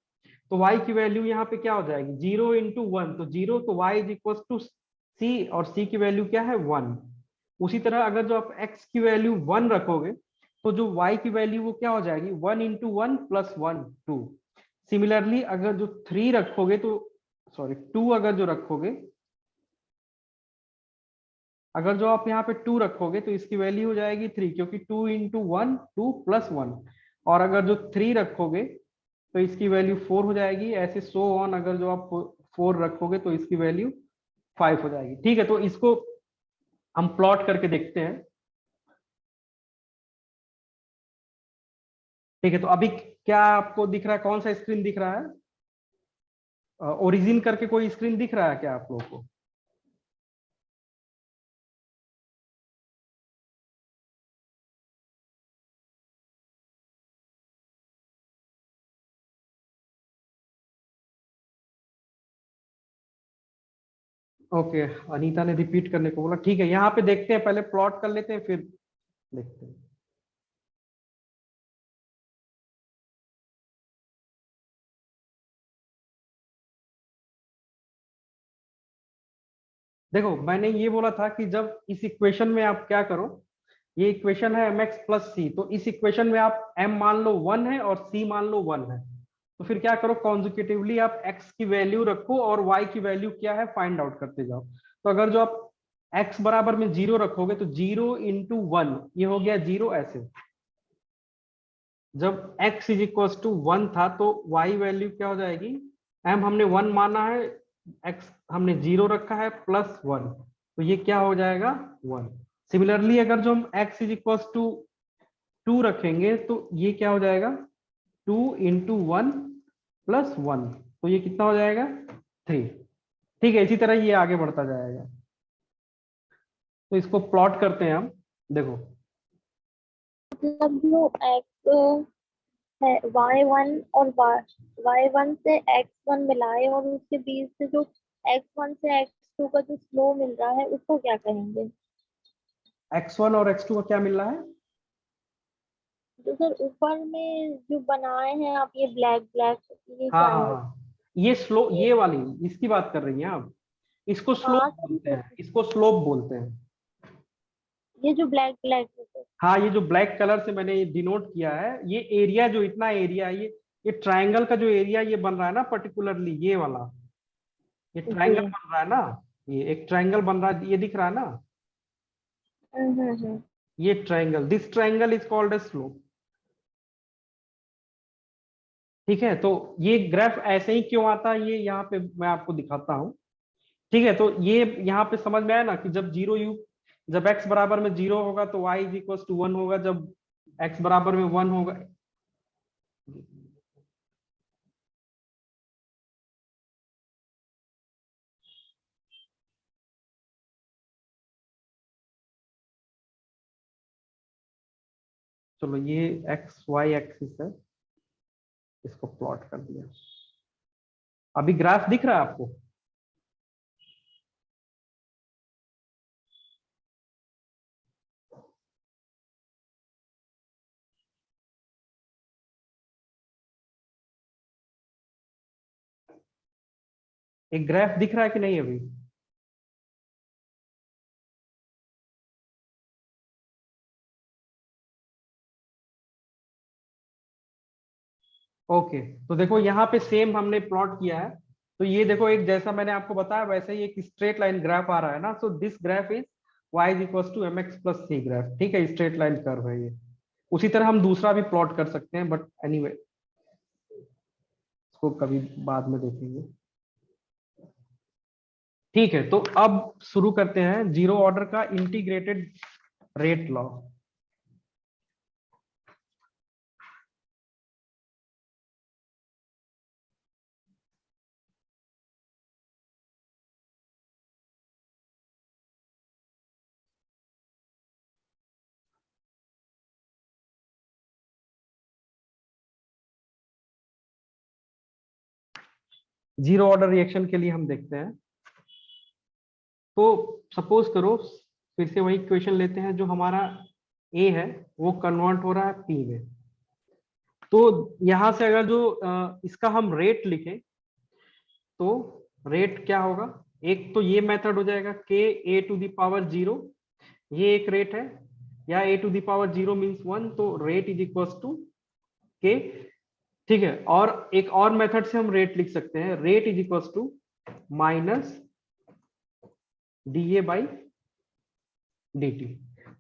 तो y की वैल्यू यहाँ पे क्या हो जाएगी, 0 इंटू 1, तो 0, तो y is equal to c, और c की वैल्यू क्या है 1। उसी तरह अगर जो आप x की वैल्यू 1 रखोगे तो जो y की वैल्यू वो क्या हो जाएगी, 1 इंटू 1 प्लस 1 2। सिमिलरली अगर जो 3 रखोगे तो सॉरी 2 अगर जो रखोगे, अगर जो आप यहाँ पे 2 रखोगे तो इसकी वैल्यू हो जाएगी 3, क्योंकि 2 इंटू 1 2 प्लस 1। और अगर जो 3 रखोगे तो इसकी वैल्यू 4 हो जाएगी, ऐसे सो ऑन, अगर जो आप 4 रखोगे तो इसकी वैल्यू 5 हो जाएगी। ठीक है, तो इसको हम प्लॉट करके देखते हैं। ठीक है, तो अभी क्या आपको दिख रहा है, कौन सा स्क्रीन दिख रहा है, ओरिजिन करके कोई स्क्रीन दिख रहा है क्या आप लोगों को? ओके, अनीता ने रिपीट करने को बोला। ठीक है, यहाँ पे देखते हैं, पहले प्लॉट कर लेते हैं फिर देखते हैं। देखो, मैंने ये बोला था कि जब इस इक्वेशन में आप क्या करो, ये इक्वेशन है mx प्लस सी, तो इस इक्वेशन में आप m मान लो 1 है और c मान लो 1 है, तो फिर क्या करो, कॉन्जिक्यूटिवली आप x की वैल्यू रखो और y की वैल्यू क्या है फाइंड आउट करते जाओ। तो अगर जो आप x बराबर में 0 रखोगे तो 0 इंटू 1 ये हो गया 0, ऐसे जब x इज इक्वल टू 1 था तो y वैल्यू क्या हो जाएगी, m हमने 1 माना है, x हमने 0 रखा है, प्लस 1, तो ये क्या हो जाएगा 1। सिमिलरली अगर जो हम x इज इक्वल टू 2 रखेंगे तो ये क्या हो जाएगा, 2 इंटू 1 प्लस 1, तो ये कितना हो जाएगा 3। ठीक है, इसी तरह ये आगे बढ़ता जाएगा। तो इसको प्लॉट करते हैं हम। देखो, मतलब जो x है y1 और y1 से x1 मिलाए और उसके बीच से जो x1 से x2 का जो स्लो मिल रहा है उसको क्या कहेंगे? x1 और x2 का क्या मिल रहा है? जो सर ऊपर में जो बनाए हैं आप, ये ब्लैक ब्लैक, ये हाँ क्या हाँ है? हाँ, ये स्लो, ये वाली इसकी बात कर रही हैं आप, इसको हाँ स्लोप सर, बोलते हैं, इसको स्लोप बोलते हैं। ये जो ब्लैक ब्लैक है सर। हाँ, ये जो ब्लैक कलर से मैंने डिनोट किया है, ये एरिया, जो इतना एरिया, ये ट्रायंगल का जो एरिया ये बन रहा है ना, पर्टिकुलरली ये वाला, ये ट्रायंगल जी। बन रहा है ना, ये एक ट्रायंगल बन रहा है, ये दिख रहा है ना, हम्म। ये triangle, this triangle is called a slope. ठीक है, तो ये ग्राफ ऐसे ही क्यों आता है, ये यहाँ पे मैं आपको दिखाता हूँ। ठीक है, तो ये यहाँ पे समझ में आया ना कि जब जब x बराबर में 0 होगा तो y इज इक्वल टू 1 होगा, जब x बराबर में 1 होगा। चलो, ये x y एक्सिस है, इसको प्लॉट कर दिया। अभी ग्राफ दिख रहा है आपको? एक ग्राफ दिख रहा है कि नहीं अभी? ओके, तो देखो यहाँ पे सेम हमने प्लॉट किया है। तो ये देखो, एक जैसा मैंने आपको बताया वैसे ही एक स्ट्रेट लाइन ग्राफ आ रहा है ना, so this graph is y is equal to mx plus C graph. ठीक है, स्ट्रेट लाइन कर्व है ये। उसी तरह हम दूसरा भी प्लॉट कर सकते हैं, बट एनीवे इसको कभी बाद में देखेंगे। ठीक है, तो अब शुरू करते हैं जीरो ऑर्डर का integrated rate law. Zero order reaction के लिए हम देखते हैं। तो सपोज करो, फिर से वही इक्वेशन लेते हैं, जो हमारा ए है वो कन्वर्ट हो रहा है पी में। तो यहां से अगर जो इसका हम रेट लिखें, तो रेट क्या होगा? एक तो ये मेथड हो जाएगा के ए टू द पावर 0, ये एक रेट है, या ए टू द पावर 0 मीन्स 1, तो रेट इज इक्वल टू के। ठीक है, और एक और मेथड से हम रेट लिख सकते हैं, rate is equal to minus D A by D T.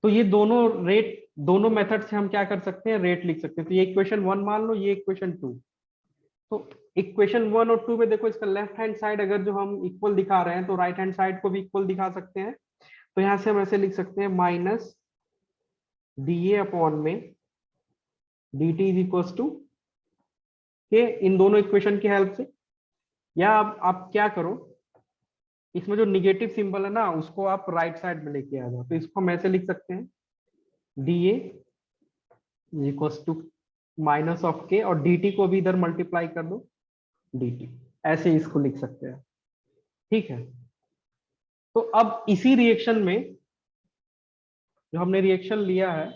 तो ये दोनों रेट, दोनों मेथड से हम क्या कर सकते हैं, रेट लिख सकते हैं। तो ये इक्वेशन 1 मान लो, ये इक्वेशन 2। तो इक्वेशन 1 और 2 में देखो, इसका लेफ्ट हैंड साइड अगर जो हम इक्वल दिखा रहे हैं, तो राइट हैंड साइड को भी इक्वल दिखा सकते हैं। तो यहां से हम ऐसे लिख सकते हैं, माइनस डी ए अपॉन में D T is equal to K, इन दोनों इक्वेशन की हेल्प से। या आप क्या करो, इसमें जो निगेटिव सिंबल है ना, उसको आप राइट साइड में लेके आ जाओ। तो इसको हम ऐसे लिख सकते हैं, D A equal to minus of K, और डी टी को भी इधर मल्टीप्लाई कर दो डी टी, ऐसे इसको लिख सकते हैं। ठीक है, तो अब इसी रिएक्शन में जो हमने रिएक्शन लिया है,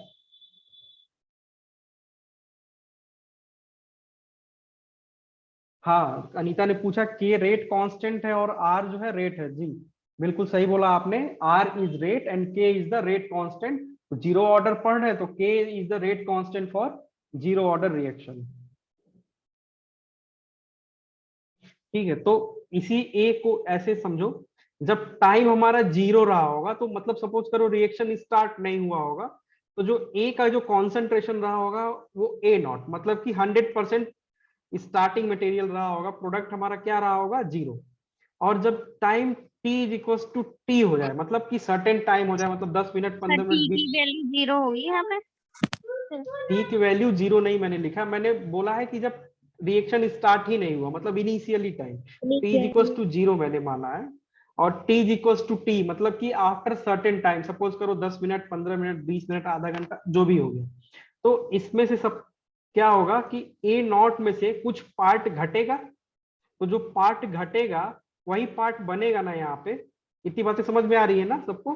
हाँ अनीता ने पूछा के रेट कांस्टेंट है और आर जो है रेट है। जी बिल्कुल सही बोला आपने, आर इज रेट एंड के इज द रेट कांस्टेंट। तो जीरो ऑर्डर पढ़ रहे हैं, तो के is the rate constant for zero order reaction. ठीक है, तो इसी ए को ऐसे समझो, जब टाइम हमारा जीरो रहा होगा, तो मतलब सपोज करो रिएक्शन स्टार्ट नहीं हुआ होगा, तो जो ए का जो कॉन्सेंट्रेशन रहा होगा वो ए नॉट, मतलब कि 100% स्टार्टिंग मटेरियल रहा होगा, प्रोडक्ट हमारा क्या रहा होगा, जीरो। और जब time t is equal to T हो जाए, मतलब कि सर्टेन टाइम हो जाए, मतलब 10 मिनट, सर 15 टी मिनट, की 20। वैल्यू 0 होगी यहाँ पे। टी की वैल्यू जीरो नहीं मैंने लिखा, मैंने बोला है कि जब रिएक्शन स्टार्ट ही नहीं हुआ, मतलब initially time T is equal to zero मैंने माना है। और T is equal to T मतलब कि आफ्टर सर्टेन टाइम, सपोज करो 10 मिनट, 15 मिनट, 20 मिनट, आधा घंटा, जो भी हो गया। तो इसमें से सब क्या होगा कि ए नॉट में से कुछ पार्ट घटेगा, तो जो पार्ट घटेगा वही पार्ट बनेगा ना यहाँ पे। इतनी बातें समझ में आ रही है ना सबको?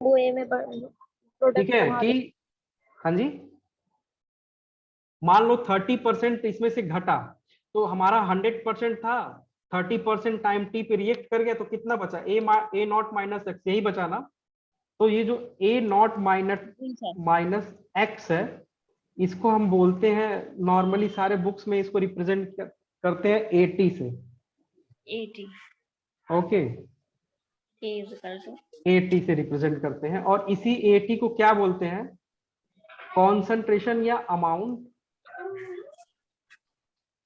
वो ए में ठीक प्रोडक्ट है बढ़ा कि, हाँ जी, मान लो 30% इसमें से घटा, तो हमारा 100% था, 30% टाइम टी पे रिएक्ट कर गया, तो कितना बचा, ए नॉट माइनस एक्स, यही बचा ना। तो ये जो A naught minus G sir. Minus X है, इसको हम बोलते हैं, नॉर्मली सारे बुक्स में इसको रिप्रेजेंट करते हैं 80 से। 80 ओके, के इज इक्वल टू 80 से रिप्रेजेंट करते हैं, और इसी 80 को क्या बोलते हैं, कॉन्सेंट्रेशन या amount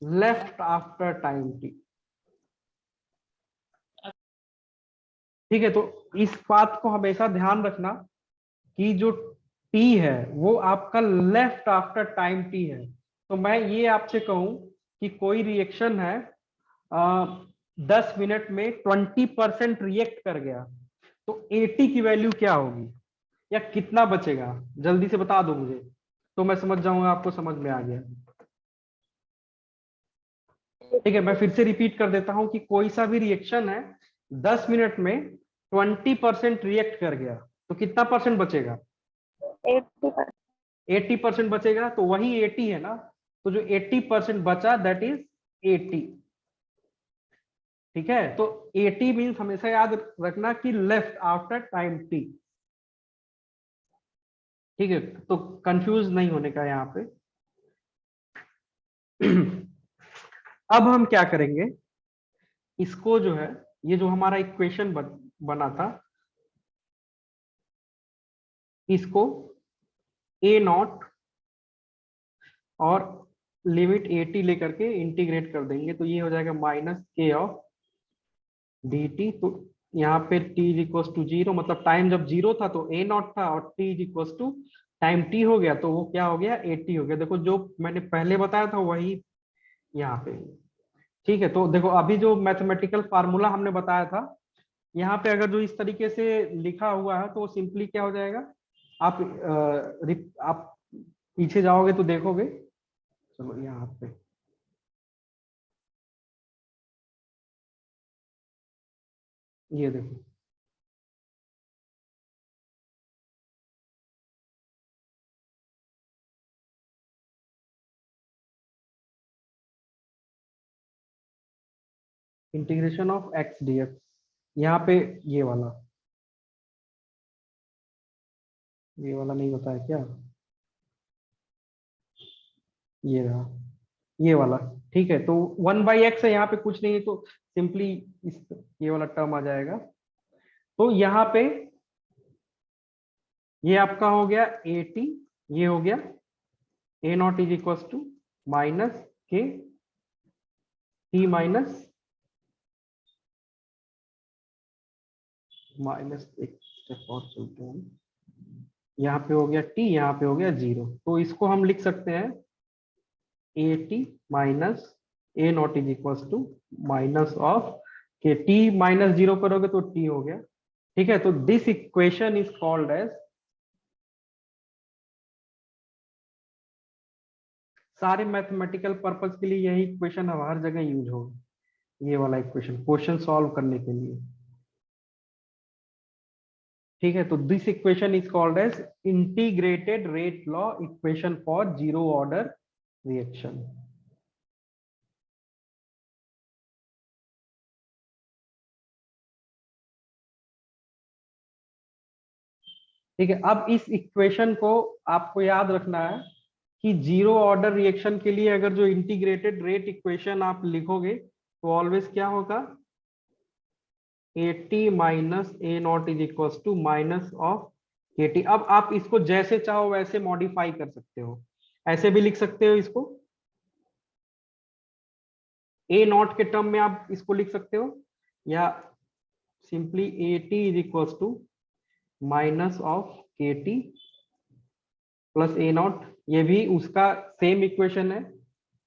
left after time T. ठीक है, तो इस बात को हमेशा ध्यान रखना कि जो टी है वो आपका लेफ्ट आफ्टर टाइम टी है। तो मैं ये आपसे कहूं कि कोई रिएक्शन है, 10 मिनट में 20% रिएक्ट कर गया, तो 80 की वैल्यू क्या होगी, या कितना बचेगा, जल्दी से बता दो मुझे, तो मैं समझ जाऊंगा आपको समझ में आ गया। ठीक है, मैं फिर से रिपीट कर देता हूं कि कोई सा भी रिएक्शन है, 10 मिनट में 20% रिएक्ट कर गया, तो कितना परसेंट बचेगा, 80%। 80% बचेगा। तो वही 80 है ना, तो जो 80% बचा दैट इज 80। ठीक है, तो 80 मीन्स हमेशा याद रखना कि लेफ्ट आफ्टर टाइम टी। ठीक है, तो कंफ्यूज नहीं होने का यहाँ पे। अब हम क्या करेंगे, इसको जो है, ये जो हमारा इक्वेशन बना था, इसको ए नॉट और लिमिट 80 लेकर के इंटीग्रेट कर देंगे, तो ये हो जाएगा माइनस के ऑफ डी टी। तो यहाँ पे t इज इक्वल टू 0, मतलब टाइम जब 0 था तो a नॉट था, और t is equal to time t हो गया तो वो क्या हो गया, at हो गया। देखो जो मैंने पहले बताया था वही यहाँ पे। ठीक है, तो देखो अभी जो मैथमेटिकल फार्मूला हमने बताया था, यहाँ पे अगर जो इस तरीके से लिखा हुआ है तो वो सिंपली क्या हो जाएगा, आप पीछे जाओगे तो देखोगे। चलो यहाँ पे ये देखो, integration of x D x, यहाँ पे ये वाला नहीं होता है क्या, ये रहा ये वाला। ठीक है, तो 1/x है, यहाँ पे कुछ नहीं है तो सिंपली इस ये वाला टर्म आ जाएगा। तो यहाँ पे ये आपका हो गया at, ये हो गया a not is equal to minus K t minus एक स्टेप और चलते हैं, यहाँ पे हो गया t, यहाँ पे हो गया 0, तो इसको हम लिख सकते हैं at minus a not is equal to minus of K t minus 0 करोगे तो t हो गया। ठीक है, तो this equation is called as, सारे मैथमेटिकल पर्पस के लिए यही इक्वेशन हर जगह यूज होगा, ये वाला इक्वेशन क्वेश्चन सॉल्व करने के लिए। ठीक है, तो this equation is called as integrated rate law equation for zero order reaction. ठीक है, अब इस इक्वेशन को आपको याद रखना है कि जीरो ऑर्डर रिएक्शन के लिए अगर जो इंटीग्रेटेड रेट इक्वेशन आप लिखोगे तो ऑलवेज क्या होगा, at minus A not is equal to minus of kt। अब आप इसको जैसे चाहो वैसे मॉडिफाई कर सकते हो, ऐसे भी लिख सकते हो इसको, ए नॉट के टर्म में आप इसको लिख सकते हो, या simply at is equal to minus of kt plus A not, ये भी उसका सेम इक्वेशन है।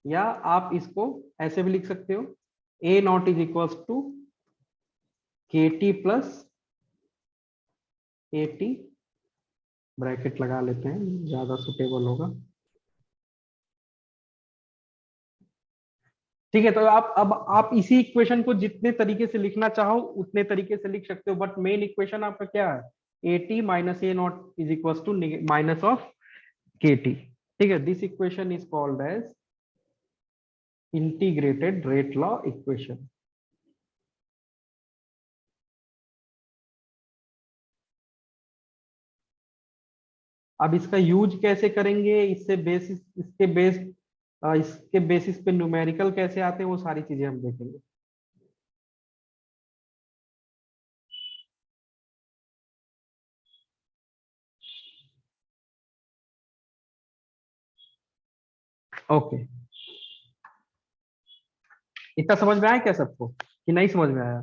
या आप इसको ऐसे भी लिख सकते हो, A not is equal to kt plus at, bracket लगा लेते हैं ज्यादा सुटेबल होगा। ठीक है, तो आप अब आप इसी इक्वेशन को जितने तरीके से लिखना चाहो उतने तरीके से लिख सकते हो, बट मेन इक्वेशन आपका क्या है, at minus A not is equal to minus of kt। ठीक है, this equation is called as integrated rate law equation. अब इसका यूज कैसे करेंगे, इससे बेसिस इसके बेसिस पे न्यूमेरिकल कैसे आते हैं, वो सारी चीजें हम देखेंगे। ओके, इतना समझ में आया क्या सबको कि नहीं समझ में आया?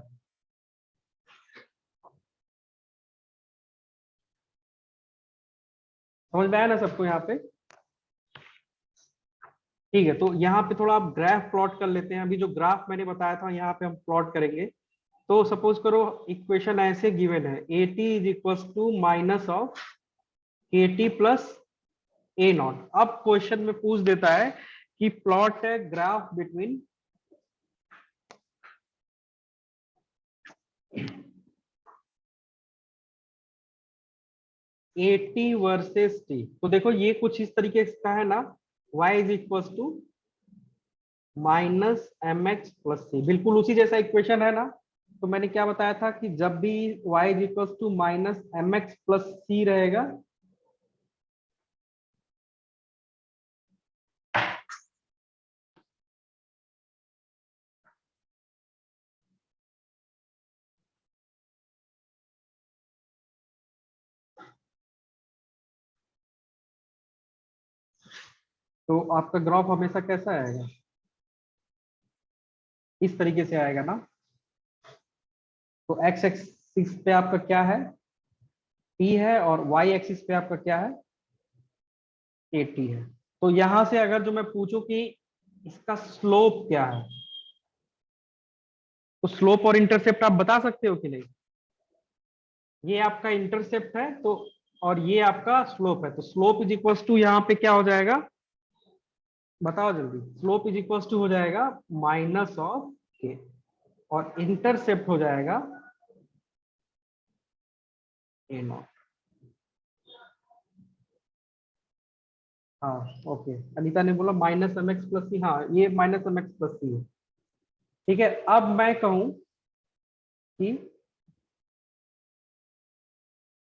समझ में आया ना सबको यहाँ पे? ठीक है, तो यहाँ पे थोड़ा आप ग्राफ प्लॉट कर लेते हैं। अभी जो ग्राफ मैंने बताया था यहाँ पे हम प्लॉट करेंगे। तो सपोज करो इक्वेशन ऐसे गिवन है, at is equal to minus of kt plus A not. अब क्वेश्चन में पूछ देता है कि प्लॉट है graph between at versus t। तो देखो ये कुछ इस तरीके का है ना, y is equal to minus M X plus C, बिल्कुल उसी जैसा इक्वेशन है ना। तो मैंने क्या बताया था कि जब भी y is equal to minus M X plus C रहेगा, तो आपका ग्राफ हमेशा कैसा आएगा, इस तरीके से आएगा ना। तो x एक्सिस पे आपका क्या है, t है, और y एक्सिस पे आपका क्या है, 80 है। तो यहां से अगर जो मैं पूछूं कि इसका स्लोप क्या है, तो स्लोप और इंटरसेप्ट आप बता सकते हो कि नहीं? ये आपका इंटरसेप्ट है तो, और ये आपका स्लोप है, तो स्लोप इज इक्वल टू यहाँ पे क्या हो जाएगा, बताओ जल्दी। स्लोप इज इक्वल टू हो जाएगा माइनस ऑफ के, और इंटरसेप्ट हो जाएगा ए नॉट। हाँ ओके, अनीता ने बोला माइनस एम एक्स प्लस सी, हाँ ये माइनस एम एक्स प्लस सी है। ठीक है, अब मैं कहूं कि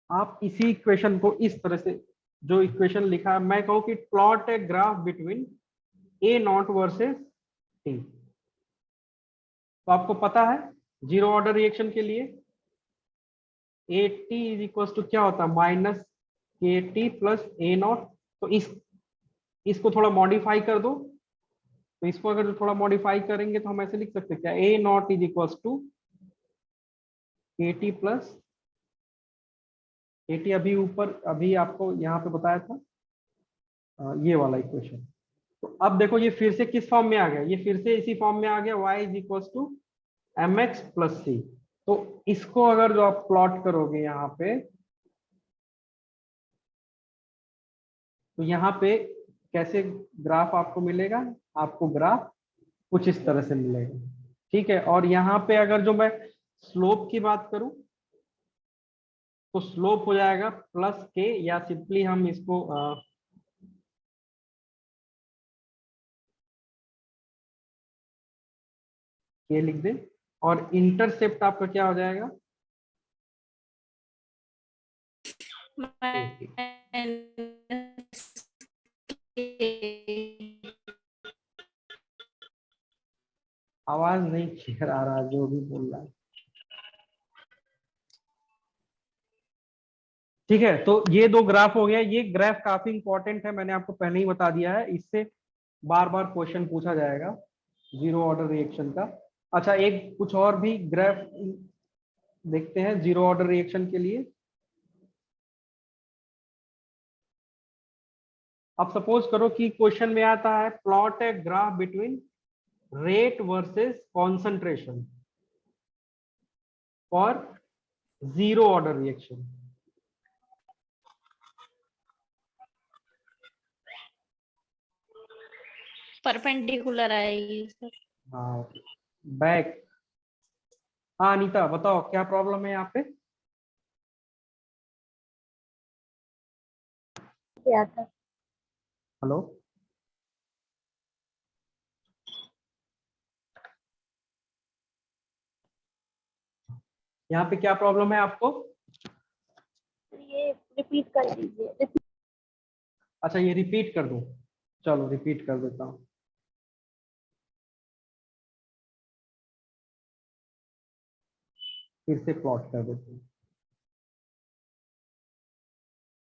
आप इसी इक्वेशन को इस तरह से, जो इक्वेशन लिखा है, मैं कहूं कि plot A graph between A not versus T. तो आपको पता है जीरो ऑर्डर रिएक्शन के लिए A T is equal to क्या होता है, माइनस के टी प्लस ए नॉट। तो इसको थोड़ा मॉडिफाई कर दो, तो इसको अगर थोड़ा मॉडिफाई करेंगे तो हम ऐसे लिख सकते हैं क्या, ए not is equal to K T plus A T, अभी ऊपर अभी आपको यहाँ पे बताया था ये वाला इक्वेशन। तो अब देखो ये फिर से किस फॉर्म में आ गया, ये फिर से इसी फॉर्म में आ गया, y is equal to M X plus C. तो इसको अगर जो आप प्लॉट करोगे यहाँ पे, तो यहाँ पे कैसे ग्राफ आपको मिलेगा, आपको ग्राफ कुछ इस तरह से मिलेगा। ठीक है, और यहाँ पे अगर जो मैं स्लोप की बात करूं, तो स्लोप हो जाएगा प्लस के, या सिंपली हम इसको के लिख दें, और इंटरसेप्ट आपका क्या हो जाएगा, आवाज नहीं क्लियर आ रहा जो भी बोल रहा है। ठीक है, तो ये दो ग्राफ हो गया, ये ग्राफ काफी इंपॉर्टेंट है, मैंने आपको पहले ही बता दिया है, इससे बार बार क्वेश्चन पूछा जाएगा जीरो ऑर्डर रिएक्शन का। अच्छा, एक कुछ और भी ग्राफ देखते हैं जीरो ऑर्डर रिएक्शन के लिए। अब सपोज करो कि क्वेश्चन में आता है plot A graph between rate versus concentration for zero order reaction. Perpendicular आएगी सर। हाँ बैक, हाँ अनीता बताओ क्या प्रॉब्लम है यहाँ पे। क्या था? हेलो, यहाँ पे क्या प्रॉब्लम है आपको? ये रिपीट कर दीजिए। अच्छा ये रिपीट कर दूं, चलो रिपीट कर देता हूँ। फिर से प्लॉट कर देते हैं।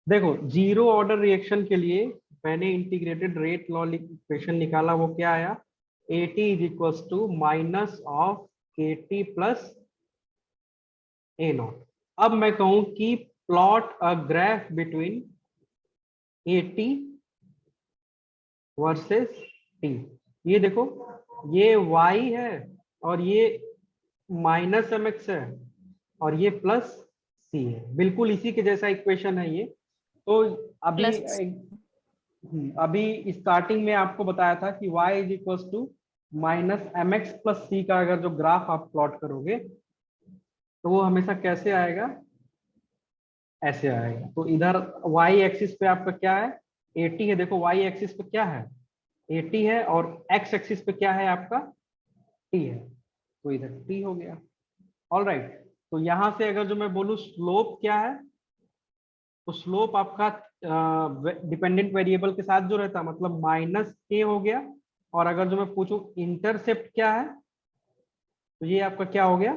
देखो जीरो ऑर्डर रिएक्शन के लिए मैंने इंटीग्रेटेड रेट लॉ इक्वेशन निकाला, वो क्या आया, AT is equal to minus of KT plus A not. अब मैं कहूं कि plot a graph between AT versus T। ये देखो ये y है, और ये माइनस mx है, और ये प्लस c है, बिल्कुल इसी के जैसा इक्वेशन है ये। तो अभी प्लस अभी स्टार्टिंग में आपको बताया था कि y is equal to minus M X plus C का अगर जो ग्राफ आप प्लॉट करोगे, तो वो हमेशा कैसे आएगा, ऐसे आएगा। तो इधर y एक्सिस पे आपका क्या है, 80 है, देखो y एक्सिस पे क्या है, 80 है, और x एक्सिस पे क्या है आपका, t है, तो इधर t हो गया। ऑल राइट, तो यहां से अगर जो मैं बोलूं स्लोप क्या है, तो स्लोप आपका डिपेंडेंट वेरिएबल के साथ जो रहता है, मतलब माइनस के हो गया। और अगर जो मैं पूछूं इंटरसेप्ट क्या है, तो ये आपका क्या हो गया,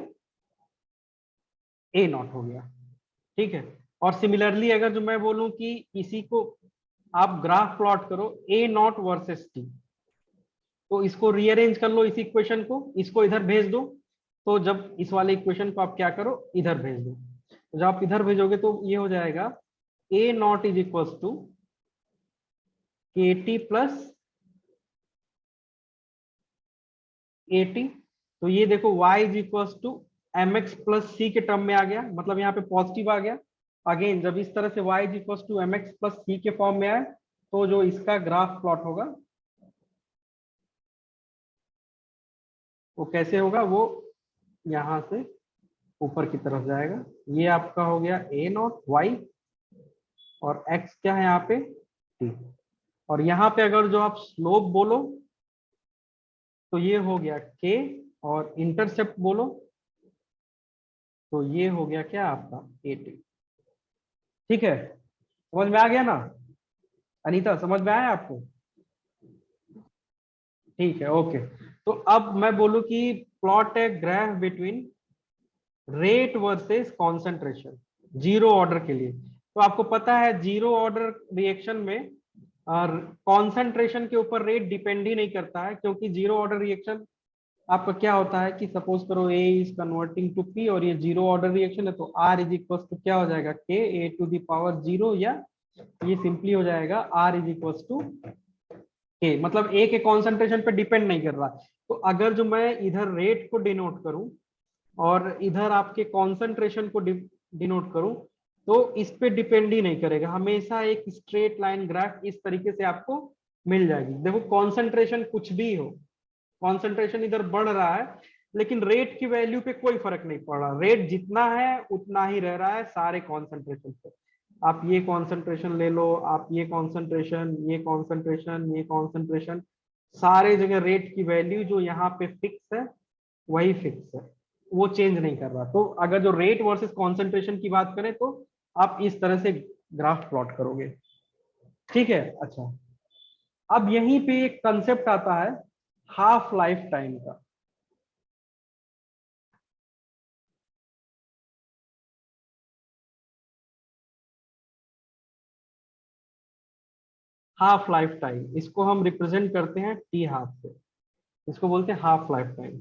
ए नॉट हो गया। ठीक है, और सिमिलरली अगर जो मैं बोलूं कि इसी को आप ग्राफ प्लॉट करो ए नॉट वर्सेस टी, तो इसको रीअरेंज कर लो इस इक्वेशन को, इसको इधर भेज दो, तो जब इस वाले इक्वेशन को आप क्या करो, इधर भेज दो। तो जब आप इधर भेजोगे तो ये हो जाएगा A not is equal to K T plus A T. तो ये देखो y is equal to M X plus C के टर्म में आ गया, मतलब यहाँ पे पॉजिटिव आ गया। अगेन जब इस तरह से y is equal to M X plus C के फॉर्म में आए तो जो इसका ग्राफ प्लॉट होगा वो कैसे होगा, वो यहाँ से ऊपर की तरफ जाएगा। ये आपका हो गया ए नॉट वाई और x क्या है यहाँ पे t। और यहाँ पे अगर जो आप स्लोप बोलो तो ये हो गया k, और इंटरसेप्ट बोलो तो ये हो गया क्या आपका ए टी। ठीक है, समझ में आ गया ना अनीता, समझ में आया आपको? ठीक है, ओके। तो अब मैं बोलूं कि plot A graph between rate versus concentration zero order के लिए। तो आपको पता है जीरो ऑर्डर रिएक्शन में कॉन्सेंट्रेशन के ऊपर रेट डिपेंड ही नहीं करता है, क्योंकि जीरो ऑर्डर रिएक्शन आपका क्या होता है कि सपोज करो ए इज कन्वर्टिंग टू पी और ये जीरो ऑर्डर रिएक्शन है, तो आर इज इक्वल टू क्या हो जाएगा के ए टू द पावर जीरो, या ये सिंपली हो जाएगा आर इज इक्वल टू के, मतलब ए के कॉन्सेंट्रेशन पे डिपेंड नहीं कर रहा। तो अगर जो मैं इधर रेट को डिनोट करूं और इधर आपके कॉन्सेंट्रेशन को डिनोट करूं तो इस पे डिपेंड ही नहीं करेगा, हमेशा एक स्ट्रेट लाइन ग्राफ इस तरीके से आपको मिल जाएगी। देखो कॉन्सेंट्रेशन कुछ भी हो, कॉन्सेंट्रेशन इधर बढ़ रहा है लेकिन रेट की वैल्यू पे कोई फर्क नहीं पड़ रहा, रेट जितना है उतना ही रह रहा है सारे कॉन्सेंट्रेशन पे। आप ये कॉन्सेंट्रेशन ले लो, आप ये कॉन्सेंट्रेशन, ये कॉन्सेंट्रेशन, ये कॉन्सेंट्रेशन, सारे जगह रेट की वैल्यू जो यहाँ पे फिक्स है वही फिक्स है, वो चेंज नहीं कर रहा। तो अगर जो रेट वर्सेस कॉन्सेंट्रेशन की बात करें तो आप इस तरह से ग्राफ प्लॉट करोगे। ठीक है, अच्छा। अब यहीं पे एक कंसेप्ट आता है हाफ लाइफ टाइम का। हाफ लाइफ टाइम, इसको हम रिप्रेजेंट करते हैं टी हाफ से, इसको बोलते हैं हाफ लाइफ टाइम।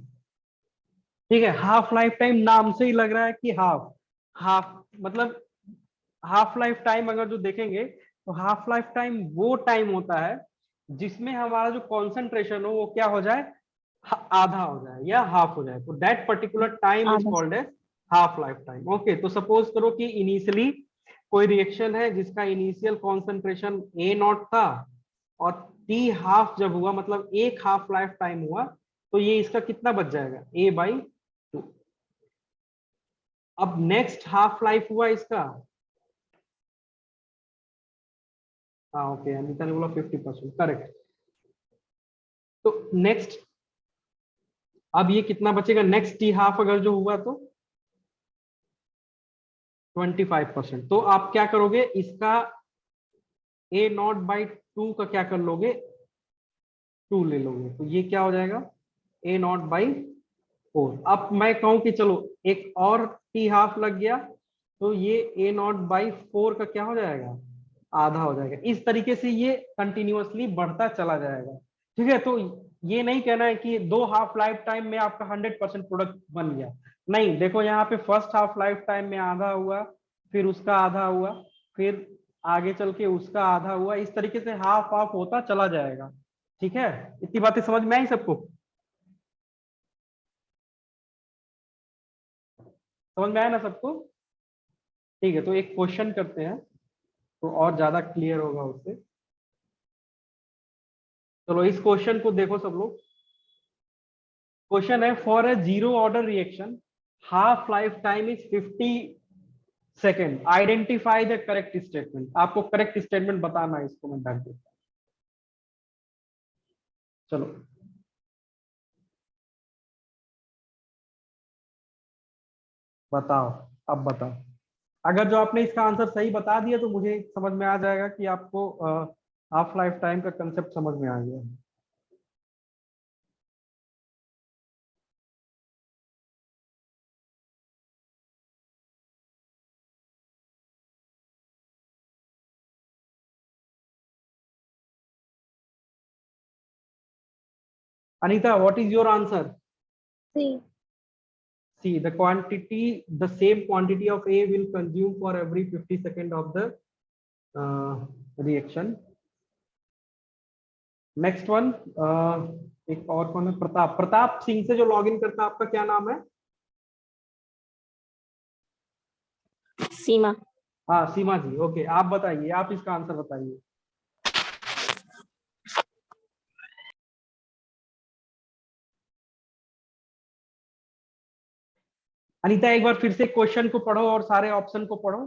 ठीक है, हाफ लाइफ टाइम नाम से ही लग रहा है कि हाफ, हाफ मतलब हाफ लाइफ टाइम अगर जो देखेंगे तो हाफ लाइफ टाइम वो टाइम होता है जिसमें हमारा जो कॉन्सेंट्रेशन हो वो क्या हो जाए, आधा हो जाए या हाफ हो जाए, तो दैट पर्टिकुलर टाइम इज आधा। Called as half life time. Okay, तो सपोज करो कि इनिशियली कोई रिएक्शन है जिसका इनिशियल कॉन्सेंट्रेशन ए नॉट था और टी हाफ जब हुआ मतलब एक हाफ लाइफ टाइम हुआ तो ये इसका कितना बच जाएगा ए बाई टू। अब नेक्स्ट हाफ लाइफ हुआ इसका, हाँ ओके अनिता ने बोला 50%, करेक्ट। तो नेक्स्ट अब ये कितना बचेगा, नेक्स्ट टी हाफ अगर जो हुआ तो 25%। तो आप क्या करोगे, इसका ए नॉट बाई टू का क्या कर लोगे, टू ले लोगे, तो ये क्या हो जाएगा ए नॉट बाई फोर। अब मैं कहूं कि चलो एक और टी हाफ लग गया तो ये ए नॉट बाई फोर का क्या हो जाएगा, आधा हो जाएगा। इस तरीके से ये कंटिन्यूअसली बढ़ता चला जाएगा। ठीक है, तो ये नहीं कहना है कि दो हाफ लाइफ टाइम में आपका 100% प्रोडक्ट बन गया, नहीं। देखो यहाँ पे फर्स्ट हाफ लाइफ टाइम में आधा हुआ, फिर उसका आधा हुआ, फिर आगे चल के उसका आधा हुआ, इस तरीके से हाफ हाफ होता चला जाएगा। ठीक है, इतनी बातें समझ में आई सबको, समझ में आया ना सबको? ठीक है, तो एक क्वेश्चन करते हैं तो और ज्यादा क्लियर होगा उससे। चलो इस क्वेश्चन को देखो सब लोग। क्वेश्चन है for a zero order reaction half life time is 50 second, identify the correct statement. आपको करेक्ट स्टेटमेंट बताना है, इसको मैं डाल देता। चलो बताओ, अब बताओ। अगर जो आपने इसका आंसर सही बता दिया तो मुझे समझ में आ जाएगा कि आपको हाफ लाइफ टाइम का कंसेप्ट समझ में आ गया। Anita what is your answer? C. see the same quantity of A will consume for every 50 second of the reaction. Next one, एक और कौन है, प्रताप सिंह से जो लॉगिन करता है, आपका क्या नाम है? सीमा। हाँ सीमा जी, ओके, आप बताइए, आप इसका आंसर बताइए। अनीता एक बार फिर से क्वेश्चन को पढ़ो और सारे ऑप्शन को पढ़ो।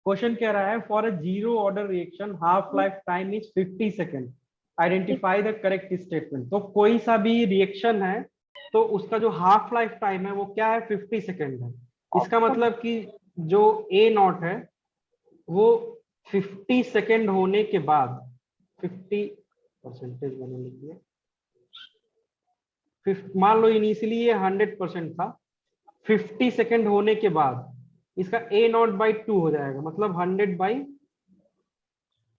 क्वेश्चन कह रहा है for a zero order reaction half life time is 50 second, identify the correct statement. तो कोई सा भी रिएक्शन है तो उसका जो हाफ लाइफ टाइम है वो क्या है, 50 सेकेंड है। इसका मतलब कि जो ए नॉट है वो 50 सेकेंड होने के बाद 50% मैंने लिख दिया, मान लो इनिशियली ये 100% था, 50 सेकेंड होने के बाद इसका ए नॉट बाई 2 हो जाएगा, मतलब 100/2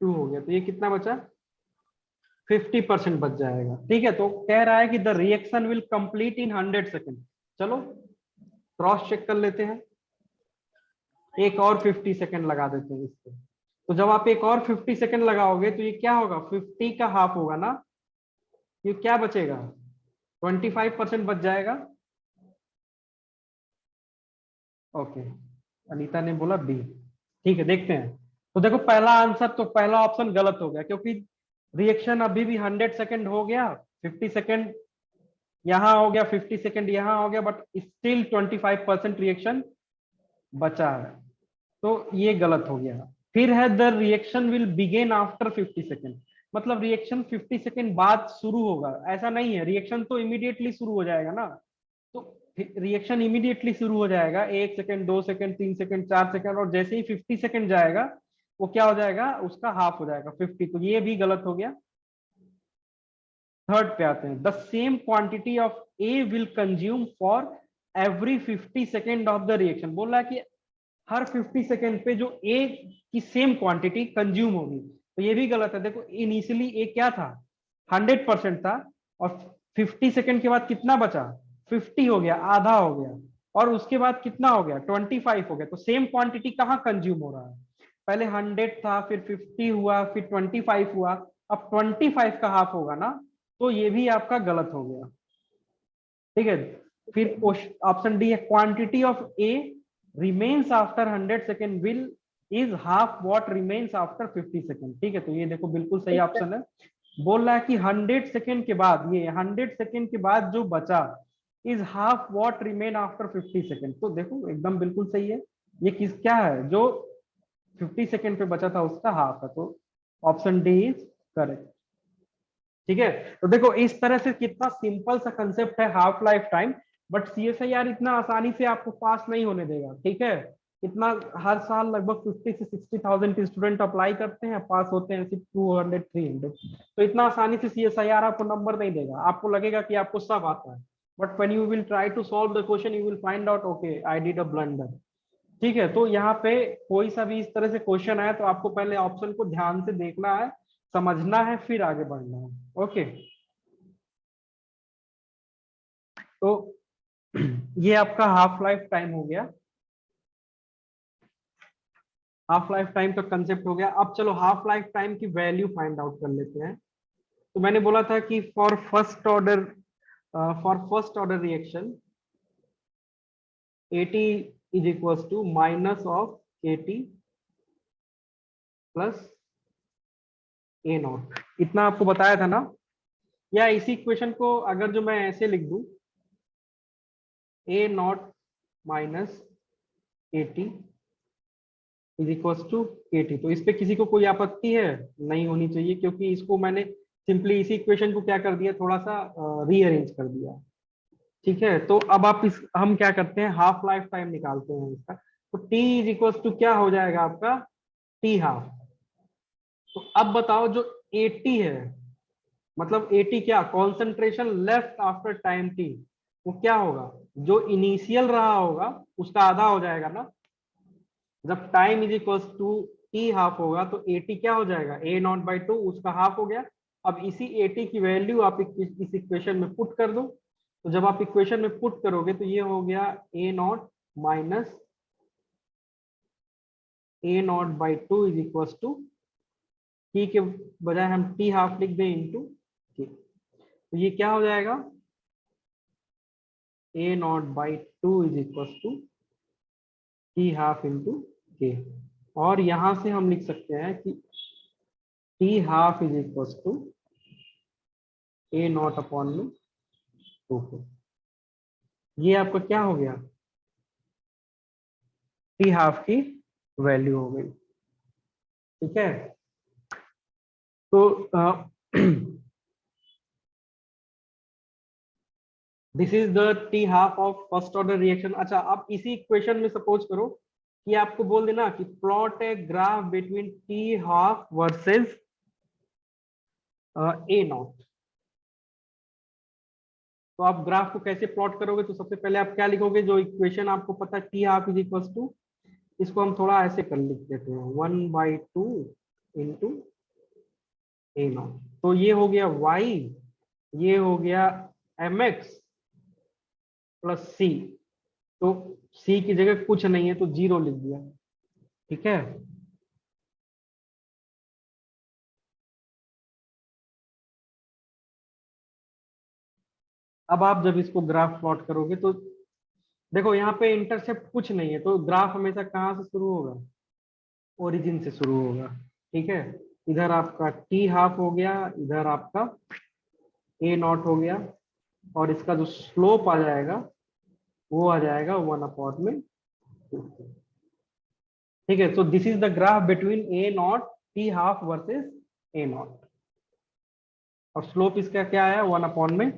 हो गया, तो ये कितना बचा, 50% बच जाएगा। ठीक है, तो कह रहा है कि the reaction will complete in 100 second. चलो क्रॉस चेक कर लेते हैं, एक और 50 सेकेंड लगा देते हैं इस पे। तो जब आप एक और 50 सेकेंड लगाओगे तो ये क्या होगा, 50 का हाफ होगा ना, ये क्या बचेगा, 25% बच जाएगा। ओके, अनीता ने बोला बी। ठीक है, देखते हैं। तो देखो पहला आंसर, तो पहला ऑप्शन गलत हो गया, क्योंकि रिएक्शन अभी भी 100 सेकेंड हो गया, 50 सेकेंड यहाँ हो गया, 50 सेकेंड यहाँ हो गया, बट स्टिल 25% रिएक्शन बचा है, तो ये गलत हो गया। फिर है the reaction will begin after 50 second, मतलब रिएक्शन 50 सेकेंड बाद शुरू होगा, ऐसा नहीं है, रिएक्शन तो इमीडिएटली शुरू हो जाएगा ना। तो रिएक्शन इमीडिएटली शुरू हो जाएगा, 1 सेकेंड, 2 सेकेंड, 3 सेकेंड, 4 सेकेंड, और जैसे ही 50 सेकेंड जाएगा वो क्या हो जाएगा, उसका हाफ हो जाएगा 50, तो ये भी गलत हो गया। थर्ड पे आते हैं, the same quantity of A will consume for every 50 second of the reaction. बोल रहा है कि हर 50 सेकेंड पे जो ए की सेम क्वांटिटी कंज्यूम होगी, तो ये भी गलत है। देखो इनिशियली ए क्या था, 100% था, और 50 सेकेंड के बाद कितना बचा, 50 हो गया, आधा हो गया, और उसके बाद कितना हो गया, 25 हो गया। तो सेम क्वांटिटी कहाँ कंज्यूम हो रहा है, पहले 100 था, फिर 50 हुआ, फिर 25 हुआ, अब 25 का हाफ होगा ना, तो ये भी आपका गलत हो गया। ठीक है, फिर ऑप्शन डी है, quantity of A remains after 100 second will is half what remains after 50 second. ठीक है, तो ये देखो बिल्कुल सही ऑप्शन है। बोल रहा है कि 100 सेकेंड के बाद, ये 100 सेकेंड के बाद जो बचा is half what remain after 50 second. तो देखो एकदम बिल्कुल सही है, ये किस क्या है, जो 50 सेकेंड पे बचा था उसका हाफ है, तो ऑप्शन डी इज करेक्ट। ठीक है, तो देखो इस तरह से कितना सिंपल सा कंसेप्ट है half life time, but CSIR इतना आसानी से आपको पास नहीं होने देगा। ठीक है, इतना हर साल लगभग 50 से 60,000 स्टूडेंट अप्लाई करते हैं, पास होते हैं सिर्फ 200 300, तो इतना आसानी से सीएसआईआर आपको नंबर नहीं देगा, आपको लगेगा कि आपको सब आता है, but when you will try to solve the question you will find out okay I did a blunder. ठीक है, तो यहाँ पे कोई सा भी इस तरह से क्वेश्चन आया तो आपको पहले ऑप्शन को ध्यान से देखना है, समझना है, फिर आगे बढ़ना है। ओके, तो ये आपका हाफ लाइफ टाइम हो गया, हाफ लाइफ टाइम का कंसेप्ट हो गया। अब चलो हाफ लाइफ टाइम की वैल्यू फाइंड आउट कर लेते हैं। तो मैंने बोला था कि for first order reaction AT is equals to minus of KT plus A not, इतना आपको बताया था ना। या इसी इक्वेशन को अगर जो मैं ऐसे लिख दूं, A not minus KT is equals to KT, तो इस पे किसी को कोई आपत्ति है, नहीं होनी चाहिए, क्योंकि इसको मैंने सिंपली इसी इक्वेशन को क्या कर दिया, थोड़ा सा रीअरेंज कर दिया। ठीक है, तो अब आप हम क्या करते हैं, हाफ लाइफ टाइम निकालते हैं इसका। तो T इज इक्वल्स टू क्या हो जाएगा आपका, T हाफ। तो अब बताओ जो 80 है, मतलब 80 क्या, concentration left after time T, वो क्या होगा, जो इनिशियल रहा होगा उसका आधा हो जाएगा ना, जब time is equal to T half होगा तो एटी क्या हो जाएगा, ए नॉट बाई टू, उसका हाफ हो गया। अब इसी एटी की वैल्यू आप इस इक्वेशन में पुट कर दो। तो जब आप इक्वेशन में पुट करोगे तो ये हो गया A naught minus A not by two is equal to T के बजाय हम टी हाफ लिख दें इंटू टी। तो ये क्या हो जाएगा, A not by two is equal to T half into K. और यहां से हम लिख सकते हैं कि T half is equal to A naught upon में टू के। ये आपका क्या हो गया, टी हाफ की वैल्यू हो गई। ठीक है, तो this is the T half of first order reaction. अच्छा, आप इसी इक्वेशन में सपोज करो कि आपको बोल देना कि plot A graph between T half versus A not. तो आप ग्राफ को कैसे प्लॉट करोगे, तो सबसे पहले आप क्या लिखोगे, जो इक्वेशन आपको पता है T half is equal to, इसको हम थोड़ा ऐसे कर लिख देते हैं 1/2 इंटू ए नॉट। तो ये हो गया y, ये हो गया mx प्लस सी। तो सी की जगह कुछ नहीं है तो जीरो लिख दिया। ठीक है, अब आप जब इसको ग्राफ प्लॉट करोगे तो देखो यहाँ पे इंटरसेप्ट कुछ नहीं है, तो ग्राफ हमेशा कहाँ से शुरू होगा, ओरिजिन से शुरू होगा। ठीक है, इधर आपका टी हाफ हो गया, इधर आपका ए नॉट हो गया, और इसका जो स्लोप आ जाएगा वो आ जाएगा 1/2 में 2। ठीक है, so this is the graph between A not T half versus A not, और स्लोप इसका क्या है 1/2 में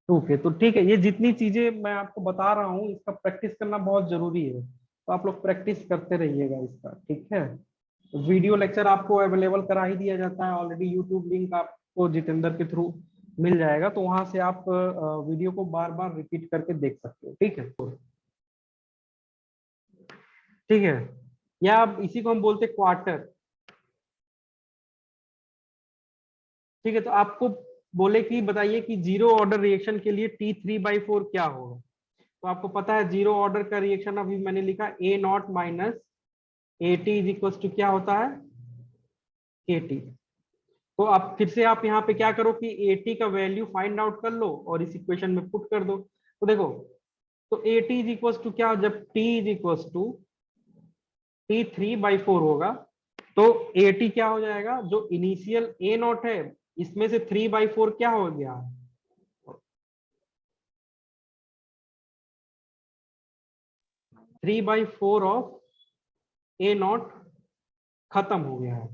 2 के। तो ठीक है, ये जितनी चीजें मैं आपको बता रहा हूँ इसका प्रैक्टिस करना बहुत जरूरी है, तो आप लोग प्रैक्टिस करते रहिएगा इसका। ठीक है, वीडियो लेक्चर आपको अवेलेबल करा ही दिया जाता है ऑलरेडी, यूट्यूब लिंक आपको जितेंद्र के थ्रू मिल जाएगा, तो वहां से आप वीडियो को बार बार रिपीट करके देख सकते हो। ठीक है, ठीक है, या आप इसी को हम बोलते क्वार्टर। ठीक है, तो आपको बोले कि बताइए कि जीरो ऑर्डर रिएक्शन के लिए T3/4 क्या होगा। तो आपको पता है जीरो ऑर्डर का रिएक्शन अभी मैंने लिखा A naught minus A T is equal to क्या होता है, के टी। तो आप फिर से आप यहाँ पे क्या करो कि ए टी का वैल्यू फाइंड आउट कर लो और इस इक्वेशन में पुट कर दो। तो देखो, तो A T is equal to क्या, जब T is equal to T3/4 होगा तो ए टी क्या हो जाएगा, जो इनिशियल ए नॉट है इसमें से 3/4 क्या हो गया, 3/4 ऑफ ए नॉट खत्म हो गया है।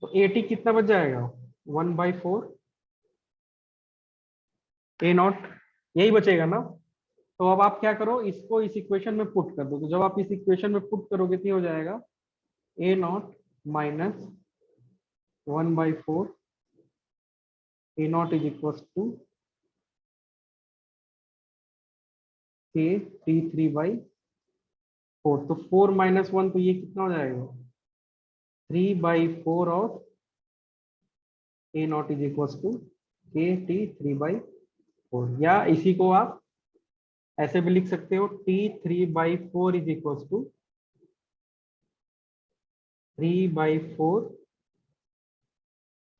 तो ए टी कितना बच जाएगा, 1/4 ए नॉट, यही बचेगा ना। तो अब आप क्या करो, इसको इस इक्वेशन में पुट कर दो। तो जब आप इस इक्वेशन में पुट करोगे तो हो जाएगा A naught minus 1/4 A not is equal to K T3/4। तो 4 - 1 तो ये कितना हो जाएगा, 3/4 of A not is equal to K T3/4। या इसी को आप ऐसे भी लिख सकते हो T3/4 is equal to 3/4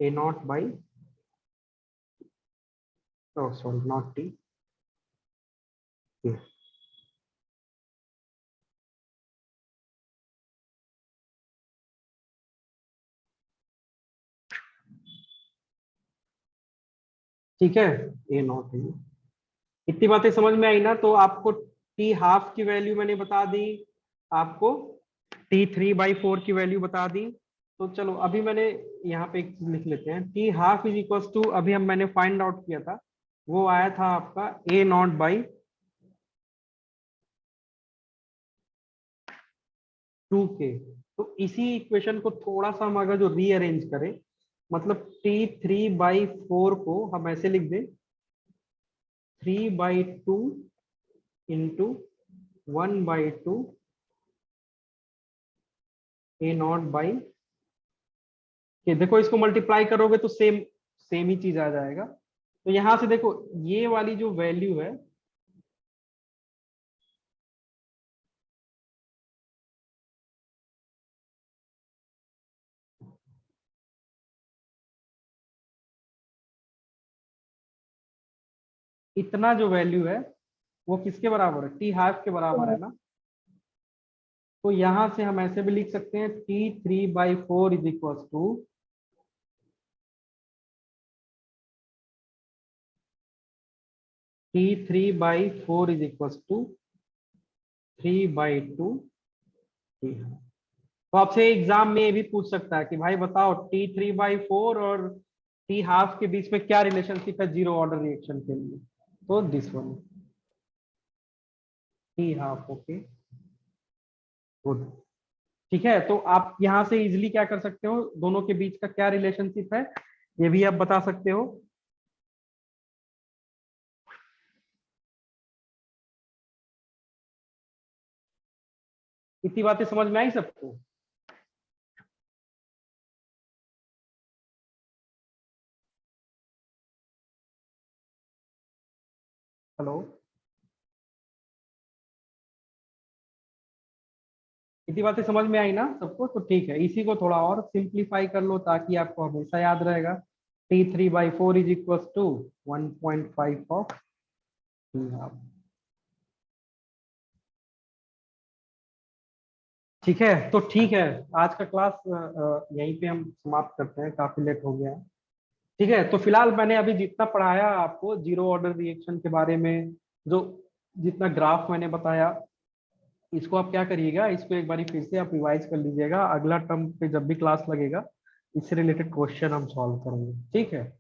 A not by, sorry not T. ठीक है, ए नॉट है। इतनी बातें समझ में आई ना। तो आपको टी हाफ की वैल्यू मैंने बता दी, आपको T3/4 की वैल्यू बता दी। तो चलो अभी मैंने यहाँ पे एक चीज लिख लेते हैं, T half is equal to, अभी मैंने फाइंड आउट किया था, वो आया था आपका ए नॉट बाई 2 के। तो इसी इक्वेशन को थोड़ा सा हम अगर जो रीअरेंज करें, मतलब T3/4 को हम ऐसे लिख दें 3/2 इंटू 1/2 ए नॉट बाई के। देखो इसको मल्टीप्लाई करोगे तो सेम सेम ही चीज आ जाएगा। तो यहां से देखो ये वाली जो वैल्यू है इतना जो वैल्यू है वो किसके बराबर है, टी हाफ के बराबर है ना। तो यहां से हम ऐसे भी लिख सकते हैं T3/4 is equal to T3/4 is equal to 3/2 T half. तो आपसे एग्जाम में ये भी पूछ सकता है कि भाई बताओ T3/4 और टी हाफ के बीच में क्या रिलेशनशिप है जीरो ऑर्डर रिएक्शन के लिए। तो this one T half. Okay good. ठीक है, तो आप यहां से इजिली क्या कर सकते हो, दोनों के बीच का क्या रिलेशनशिप है ये भी आप बता सकते हो। इतनी बातें समझ में आई सबको। हेलो, इतनी बातें समझ में आई ना सबको। तो ठीक है, इसी को थोड़ा और सिंप्लीफाई कर लो ताकि आपको हमेशा याद रहेगा। T3/4 is equal to 1.5 of T half. ठीक है, तो ठीक है, आज का क्लास यहीं पे हम समाप्त करते हैं, काफी लेट हो गया है। ठीक है, तो फिलहाल मैंने अभी जितना पढ़ाया आपको जीरो ऑर्डर रिएक्शन के बारे में, जो जितना ग्राफ मैंने बताया, इसको आप क्या करिएगा, इसको एक बार फिर से आप रिवाइज कर लीजिएगा। अगला टर्म पे जब भी क्लास लगेगा इससे रिलेटेड क्वेश्चन हम सॉल्व करेंगे। ठीक है।